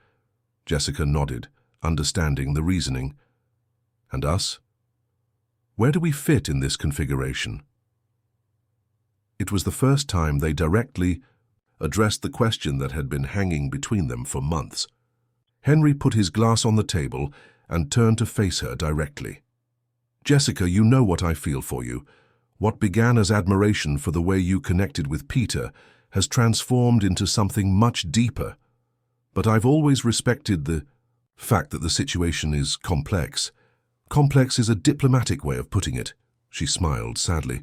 Jessica nodded, understanding the reasoning. "And us? Where do we fit in this configuration?" It was the first time they directly addressed the question that had been hanging between them for months. Henry put his glass on the table and turned to face her directly. "Jessica, you know what I feel for you. What began as admiration for the way you connected with Peter has transformed into something much deeper. But I've always respected the fact that the situation is complex. Complex is a diplomatic way of putting it." She smiled sadly.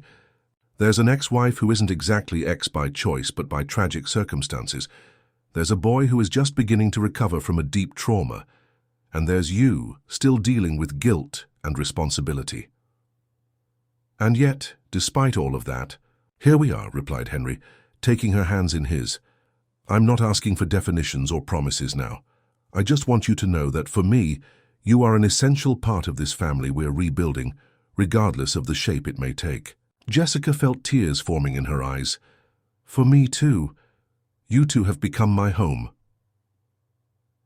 "There's an ex-wife who isn't exactly ex by choice but by tragic circumstances. There's a boy who is just beginning to recover from a deep trauma. And there's you, still dealing with guilt and responsibility. And yet, despite all of that, here we are," replied Henry, taking her hands in his. "I'm not asking for definitions or promises now. I just want you to know that for me, you are an essential part of this family we're rebuilding, regardless of the shape it may take." Jessica felt tears forming in her eyes. "For me too. You two have become my home."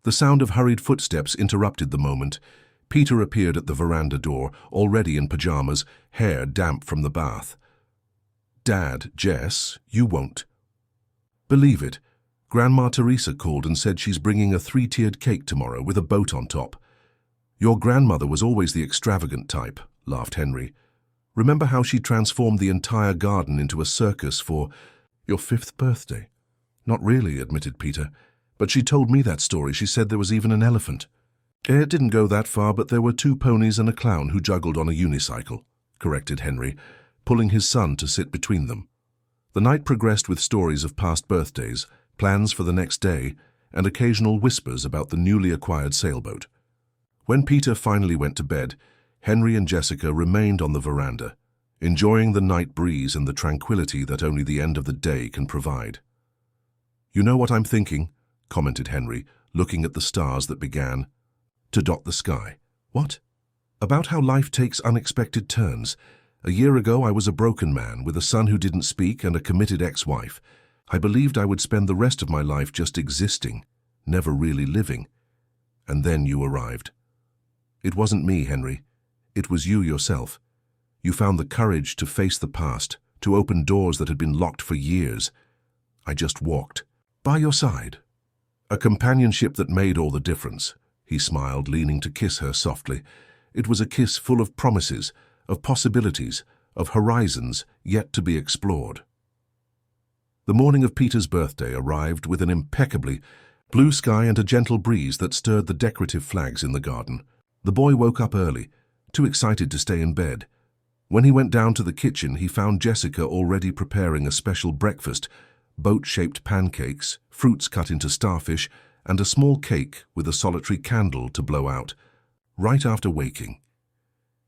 The sound of hurried footsteps interrupted the moment. Peter appeared at the veranda door, already in pajamas, hair damp from the bath. "Dad, Jess, you won't believe it. Grandma Teresa called and said she's bringing a 3-tiered cake tomorrow with a boat on top." "Your grandmother was always the extravagant type," laughed Henry. "Remember how she transformed the entire garden into a circus for your 5th birthday?" "Not really," admitted Peter. "But she told me that story. She said there was even an elephant." "It didn't go that far, but there were 2 ponies and a clown who juggled on a unicycle," corrected Henry, pulling his son to sit between them. The night progressed with stories of past birthdays, plans for the next day, and occasional whispers about the newly acquired sailboat. When Peter finally went to bed, Henry and Jessica remained on the veranda, enjoying the night breeze and the tranquility that only the end of the day can provide. "You know what I'm thinking," commented Henry, looking at the stars that began to dot the sky. "What?" "About how life takes unexpected turns. A year ago I was a broken man with a son who didn't speak and a committed ex-wife. I believed I would spend the rest of my life just existing, never really living. And then you arrived. It wasn't me, Henry. It was you yourself. You found the courage to face the past, to open doors that had been locked for years. I just walked by your side. A companionship that made all the difference." He smiled, leaning to kiss her softly. It was a kiss full of promises, of possibilities, of horizons yet to be explored. The morning of Peter's birthday arrived with an impeccably blue sky and a gentle breeze that stirred the decorative flags in the garden. The boy woke up early, too excited to stay in bed. When he went down to the kitchen, he found Jessica already preparing a special breakfast: boat-shaped pancakes, fruits cut into starfish, and a small cake with a solitary candle to blow out, right after waking.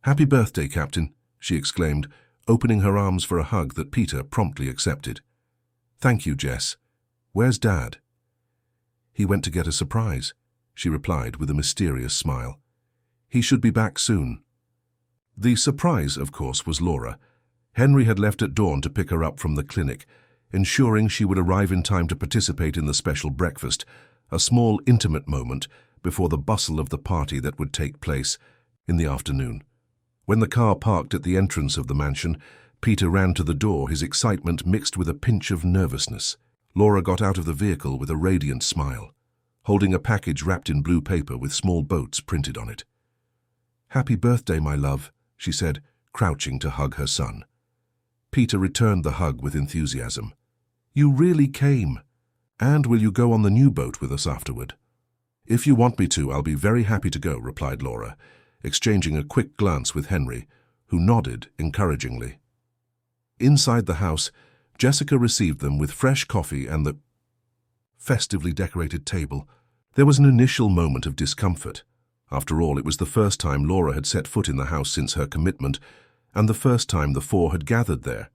"Happy birthday, Captain," she exclaimed, opening her arms for a hug that Peter promptly accepted. "Thank you, Jess. Where's Dad?" "He went to get a surprise," she replied with a mysterious smile. "He should be back soon." The surprise, of course, was Laura. Henry had left at dawn to pick her up from the clinic, ensuring she would arrive in time to participate in the special breakfast, a small, intimate moment before the bustle of the party that would take place in the afternoon. When the car parked at the entrance of the mansion, Peter ran to the door, his excitement mixed with a pinch of nervousness. Laura got out of the vehicle with a radiant smile, holding a package wrapped in blue paper with small boats printed on it. "Happy birthday, my love," she said, crouching to hug her son. Peter returned the hug with enthusiasm. "You really came. And will you go on the new boat with us afterward?" "If you want me to, I'll be very happy to go," replied Laura, exchanging a quick glance with Henry, who nodded encouragingly. Inside the house, Jessica received them with fresh coffee and the festively decorated table. There was an initial moment of discomfort. After all, it was the first time Laura had set foot in the house since her commitment, and the first time the four had gathered there.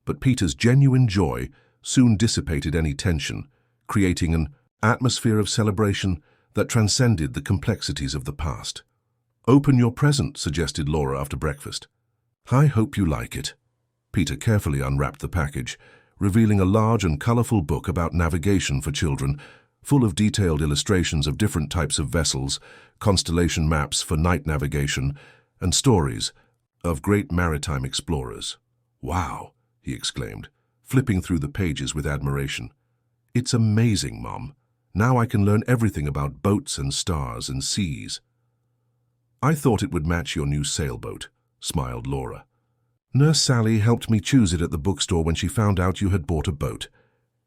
But Peter's genuine joy soon dissipated any tension, creating an atmosphere of celebration that transcended the complexities of the past. "Open your present," suggested Laura after breakfast. "I hope you like it." Peter carefully unwrapped the package, revealing a large and colorful book about navigation for children, full of detailed illustrations of different types of vessels, constellation maps for night navigation, and stories of great maritime explorers. "Wow," he exclaimed, flipping through the pages with admiration. "It's amazing, Mom. Now I can learn everything about boats and stars and seas." "I thought it would match your new sailboat," smiled Laura. "Nurse Sally helped me choose it at the bookstore when she found out you had bought a boat."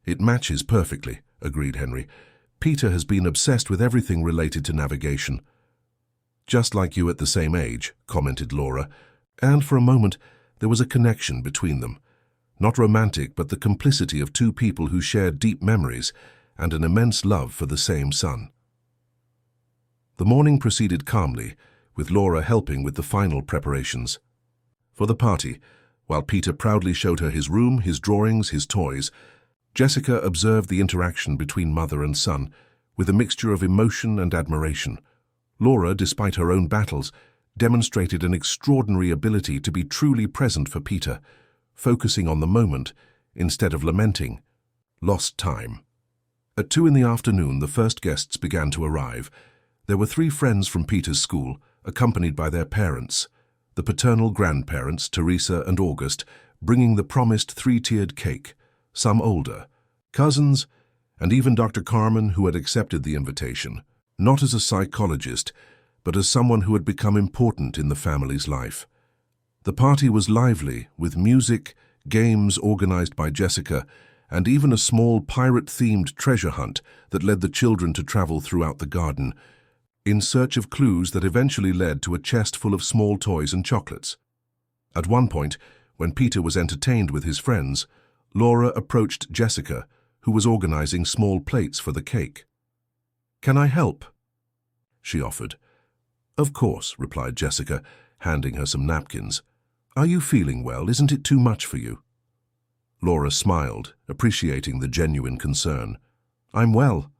"It matches perfectly," agreed Henry. "Peter has been obsessed with everything related to navigation." "Just like you at the same age," commented Laura, and for a moment there was a connection between them. Not romantic, but the complicity of two people who shared deep memories and an immense love for the same son. The morning proceeded calmly, with Laura helping with the final preparations for the party. While Peter proudly showed her his room, his drawings, his toys, Jessica observed the interaction between mother and son with a mixture of emotion and admiration. Laura, despite her own battles, demonstrated an extraordinary ability to be truly present for Peter, focusing on the moment instead of lamenting lost time. At 2 in the afternoon, the first guests began to arrive. There were 3 friends from Peter's school, accompanied by their parents, the paternal grandparents, Teresa and August, bringing the promised 3-tiered cake, some older, cousins, and even Dr. Carmen, who had accepted the invitation, not as a psychologist, but as someone who had become important in the family's life. The party was lively, with music, games organized by Jessica, and even a small pirate-themed treasure hunt that led the children to travel throughout the garden, in search of clues that eventually led to a chest full of small toys and chocolates. At one point, when Peter was entertained with his friends, Laura approached Jessica, who was organizing small plates for the cake. "Can I help?" she offered. "Of course," replied Jessica, handing her some napkins. "Are you feeling well? Isn't it too much for you?" Laura smiled, appreciating the genuine concern. I'm well.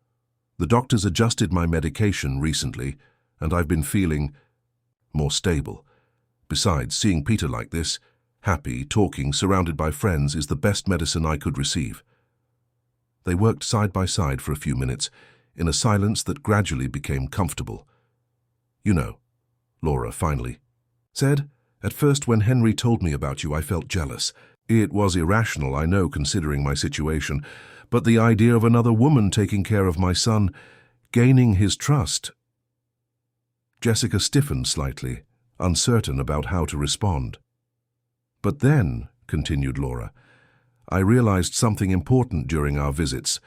The doctors adjusted my medication recently, and I've been feeling more stable. Besides, seeing Peter like this, happy, talking, surrounded by friends, is the best medicine I could receive. They worked side by side for a few minutes, in a silence that gradually became comfortable. You know, Laura finally said, at first when Henry told me about you, I felt jealous. It was irrational, I know, considering my situation, but the idea of another woman taking care of my son, gaining his trust. Jessica stiffened slightly, uncertain about how to respond. But then, continued Laura, I realized something important during our visits.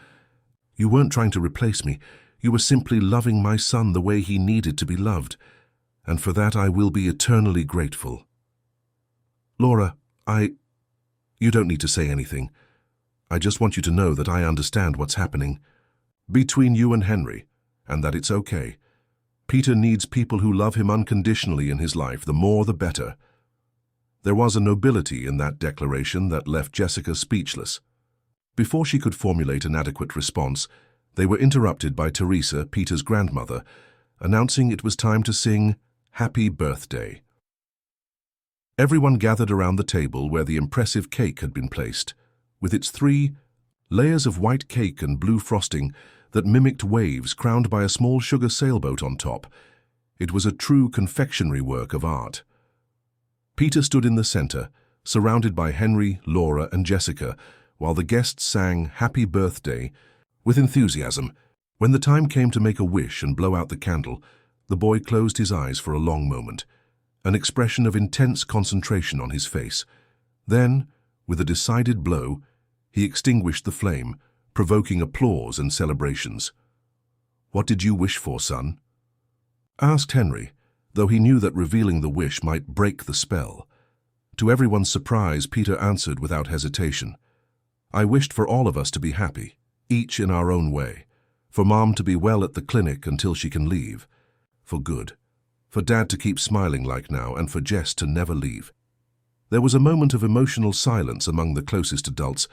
You weren't trying to replace me. You were simply loving my son the way he needed to be loved, and for that I will be eternally grateful. Laura, You don't need to say anything. I just want you to know that I understand what's happening between you and Henry, and that it's okay. Peter needs people who love him unconditionally in his life, the more the better. There was a nobility in that declaration that left Jessica speechless. Before she could formulate an adequate response, they were interrupted by Teresa, Peter's grandmother, announcing it was time to sing Happy Birthday. Everyone gathered around the table where the impressive cake had been placed, with its 3 layers of white cake and blue frosting that mimicked waves crowned by a small sugar sailboat on top. It was a true confectionery work of art. Peter stood in the center, surrounded by Henry, Laura, and Jessica, while the guests sang Happy Birthday with enthusiasm. When the time came to make a wish and blow out the candle, the boy closed his eyes for a long moment, an expression of intense concentration on his face. Then, with a decided blow, he extinguished the flame, provoking applause and celebrations. "What did you wish for, son?" asked Henry, though he knew that revealing the wish might break the spell. To everyone's surprise, Peter answered without hesitation. "I wished for all of us to be happy, each in our own way. For Mom to be well at the clinic until she can leave. For good. For Dad to keep smiling like now, and for Jess to never leave." There was a moment of emotional silence among the closest adults,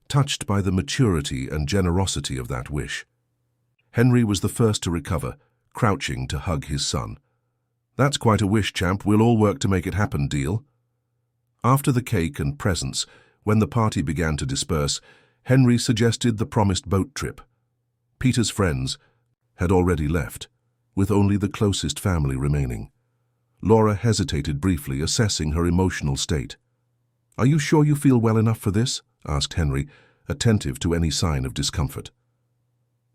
touched by the maturity and generosity of that wish. Henry was the first to recover, crouching to hug his son. "That's quite a wish, champ. We'll all work to make it happen, deal?" After the cake and presents, when the party began to disperse, Henry suggested the promised boat trip. Peter's friends had already left, with only the closest family remaining. Laura hesitated briefly, assessing her emotional state. "Are you sure you feel well enough for this?" asked Henry, attentive to any sign of discomfort.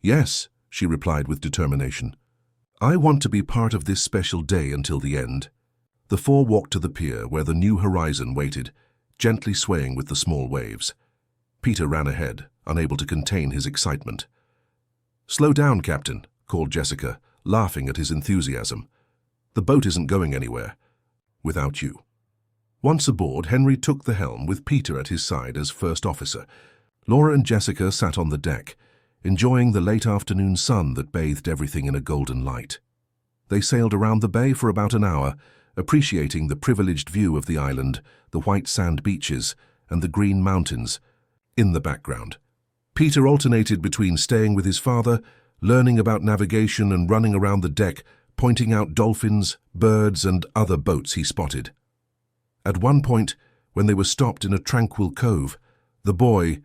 "Yes," she replied with determination. "I want to be part of this special day until the end." The 4 walked to the pier where the New Horizon waited, gently swaying with the small waves. Peter ran ahead, unable to contain his excitement. "Slow down, Captain," called Jessica, laughing at his enthusiasm. "The boat isn't going anywhere without you." Once aboard, Henry took the helm with Peter at his side as first officer. Laura and Jessica sat on the deck, enjoying the late afternoon sun that bathed everything in a golden light. They sailed around the bay for about an hour, appreciating the privileged view of the island, the white sand beaches, and the green mountains in the background. Peter alternated between staying with his father, learning about navigation, and running around the deck, pointing out dolphins, birds, and other boats he spotted. At one point, when they were stopped in a tranquil cove, the boy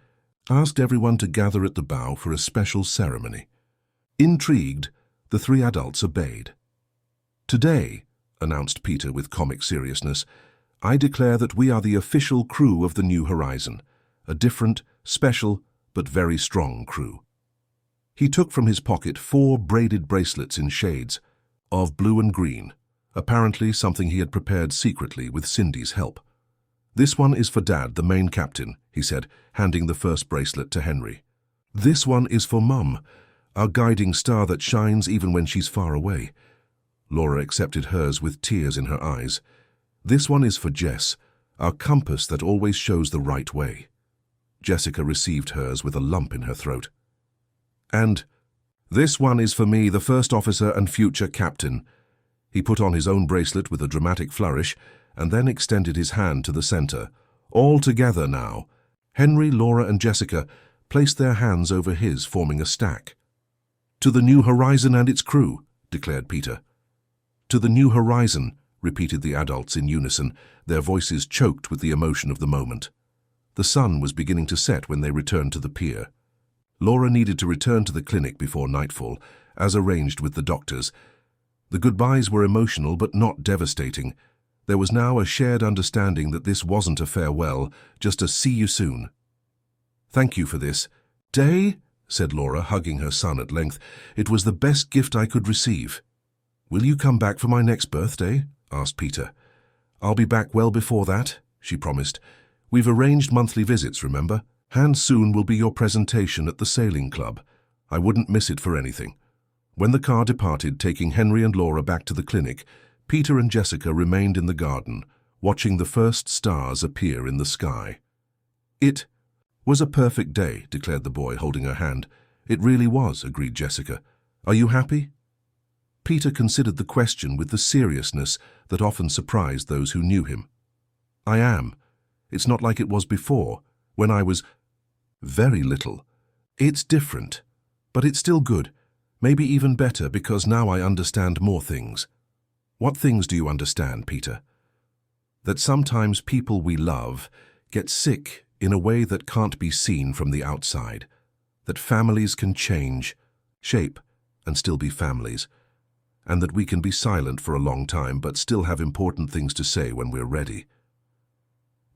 asked everyone to gather at the bow for a special ceremony. Intrigued, the 3 adults obeyed. "Today," announced Peter with comic seriousness, "I declare that we are the official crew of the New Horizon, a different, special, but very strong crew." He took from his pocket 4 braided bracelets in shades of blue and green, apparently something he had prepared secretly with Cindy's help. "This one is for Dad, the main captain," he said, handing the first bracelet to Henry. "This one is for Mum, our guiding star that shines even when she's far away." Laura accepted hers with tears in her eyes. "This one is for Jess, our compass that always shows the right way." Jessica received hers with a lump in her throat. "And this one is for me, the first officer and future captain." He put on his own bracelet with a dramatic flourish, and then extended his hand to the center. "All together now." Henry, Laura, and Jessica placed their hands over his, forming a stack. "To the New Horizon and its crew," declared Peter. "To the New Horizon," repeated the adults in unison, their voices choked with the emotion of the moment. The sun was beginning to set when they returned to the pier. Laura needed to return to the clinic before nightfall, as arranged with the doctors. The goodbyes were emotional but not devastating. There was now a shared understanding that this wasn't a farewell, just a see you soon. "Thank you for this day," said Laura, hugging her son at length. "It was the best gift I could receive." "Will you come back for my next birthday?" asked Peter. "I'll be back well before that," she promised. "We've arranged monthly visits, remember? And soon will be your presentation at the sailing club. I wouldn't miss it for anything." When the car departed, taking Henry and Laura back to the clinic, Peter and Jessica remained in the garden, watching the first stars appear in the sky. "It was a perfect day," declared the boy, holding her hand. "It really was," agreed Jessica. "Are you happy?" Peter considered the question with the seriousness that often surprised those who knew him. "I am. It's not like it was before, when I was very little. It's different, but it's still good. Maybe even better because now I understand more things." "What things do you understand, Peter?" "That sometimes people we love get sick in a way that can't be seen from the outside. That families can change, shape, and still be families. And that we can be silent for a long time but still have important things to say when we're ready."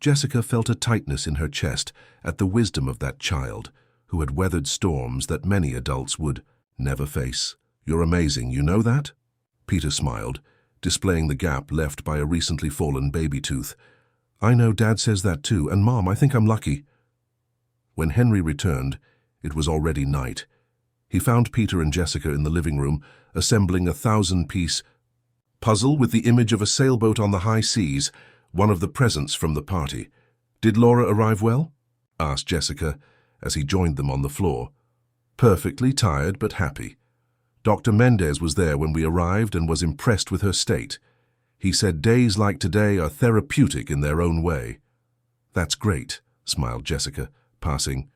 Jessica felt a tightness in her chest at the wisdom of that child who had weathered storms that many adults would never face. "You're amazing, you know that?" Peter smiled, displaying the gap left by a recently fallen baby tooth. "I know Dad says that too, and Mom, I think I'm lucky." When Henry returned, it was already night. He found Peter and Jessica in the living room, assembling a 1,000-piece puzzle with the image of a sailboat on the high seas, one of the presents from the party. "Did Laura arrive well?" asked Jessica as he joined them on the floor. "Perfectly tired but happy. Dr. Mendez was there when we arrived and was impressed with her state. He said days like today are therapeutic in their own way." "That's great," smiled Jessica, passing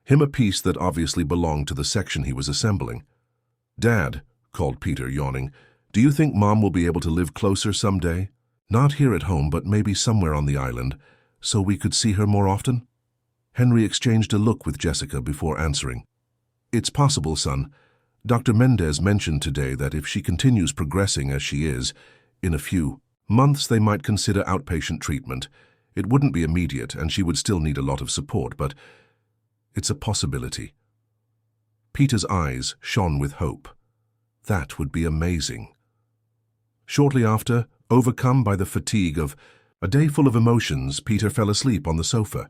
him a piece that obviously belonged to the section he was assembling. "Dad," called Peter, yawning, "do you think Mom will be able to live closer someday? Not here at home, but maybe somewhere on the island, so we could see her more often?" Henry exchanged a look with Jessica before answering. "It's possible, son. Dr. Mendez mentioned today that if she continues progressing as she is, in a few months they might consider outpatient treatment. It wouldn't be immediate, and she would still need a lot of support, but it's a possibility." Peter's eyes shone with hope. That would be amazing. Shortly after, overcome by the fatigue of a day full of emotions, Peter fell asleep on the sofa.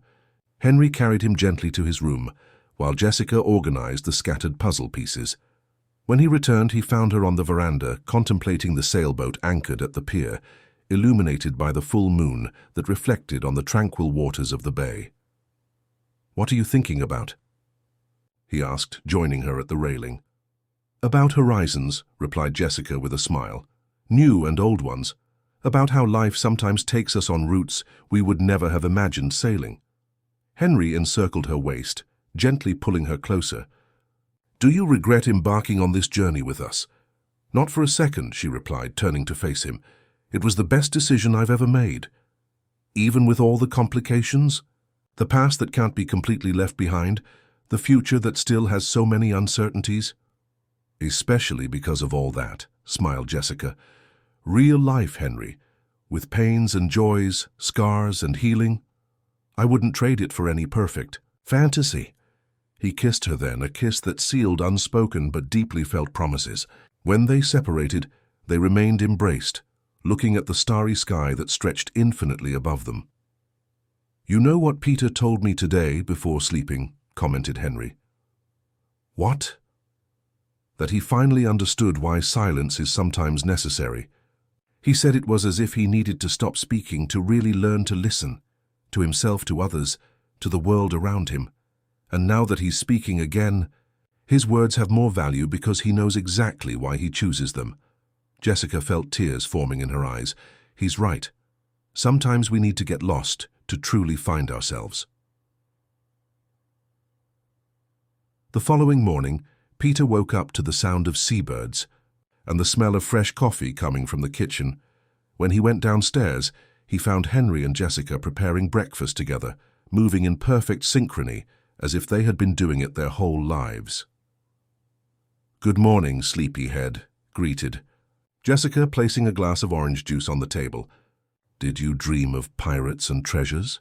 Henry carried him gently to his room, while Jessica organized the scattered puzzle pieces. When he returned, he found her on the veranda, contemplating the sailboat anchored at the pier, illuminated by the full moon that reflected on the tranquil waters of the bay. "What are you thinking about?" he asked, joining her at the railing. "About horizons," replied Jessica with a smile. "New and old ones. About how life sometimes takes us on routes we would never have imagined sailing." Henry encircled her waist, gently pulling her closer. "Do you regret embarking on this journey with us?" "Not for a second," she replied, turning to face him. "It was the best decision I've ever made." "Even with all the complications? The past that can't be completely left behind? The future that still has so many uncertainties?" "Especially because of all that," smiled Jessica. "Real life, Henry, with pains and joys, scars and healing. I wouldn't trade it for any perfect fantasy." He kissed her then, a kiss that sealed unspoken but deeply felt promises. When they separated, they remained embraced, looking at the starry sky that stretched infinitely above them. "You know what Peter told me today before sleeping," commented Henry. "What?" "That he finally understood why silence is sometimes necessary. He said it was as if he needed to stop speaking to really learn to listen, to himself, to others, to the world around him. And now that he's speaking again, his words have more value because he knows exactly why he chooses them." Jessica felt tears forming in her eyes. "He's right. Sometimes we need to get lost to truly find ourselves." The following morning, Peter woke up to the sound of seabirds and the smell of fresh coffee coming from the kitchen. When he went downstairs, he found Henry and Jessica preparing breakfast together, moving in perfect synchrony, as if they had been doing it their whole lives. "Good morning, sleepyhead," greeted Jessica, placing a glass of orange juice on the table. "Did you dream of pirates and treasures?"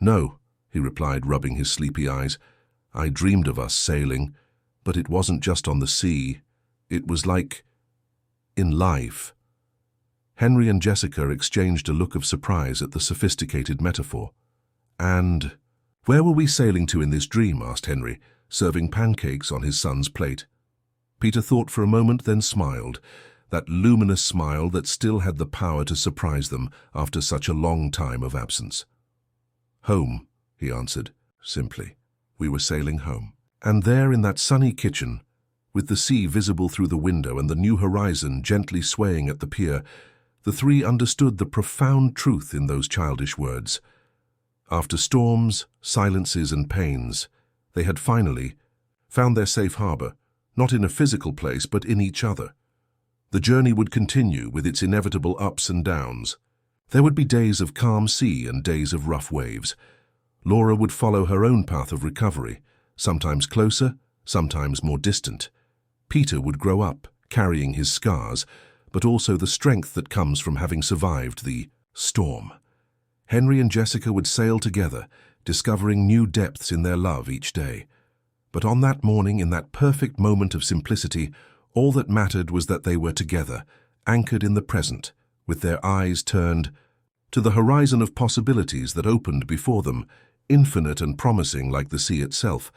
"No," he replied, rubbing his sleepy eyes. "I dreamed of us sailing, but it wasn't just on the sea. It was like in life." Henry and Jessica exchanged a look of surprise at the sophisticated metaphor. "And where were we sailing to in this dream?" asked Henry, serving pancakes on his son's plate. Peter thought for a moment, then smiled, that luminous smile that still had the power to surprise them after such a long time of absence. "Home," he answered, simply. "We were sailing home." And there in that sunny kitchen, with the sea visible through the window and the new horizon gently swaying at the pier, the three understood the profound truth in those childish words. After storms, silences, and pains, they had finally found their safe harbor, not in a physical place, but in each other. The journey would continue with its inevitable ups and downs. There would be days of calm sea and days of rough waves. Laura would follow her own path of recovery, sometimes closer, sometimes more distant. Peter would grow up, carrying his scars, but also the strength that comes from having survived the storm. Henry and Jessica would sail together, discovering new depths in their love each day. But on that morning, in that perfect moment of simplicity, all that mattered was that they were together, anchored in the present, with their eyes turned to the horizon of possibilities that opened before them, infinite and promising like the sea itself.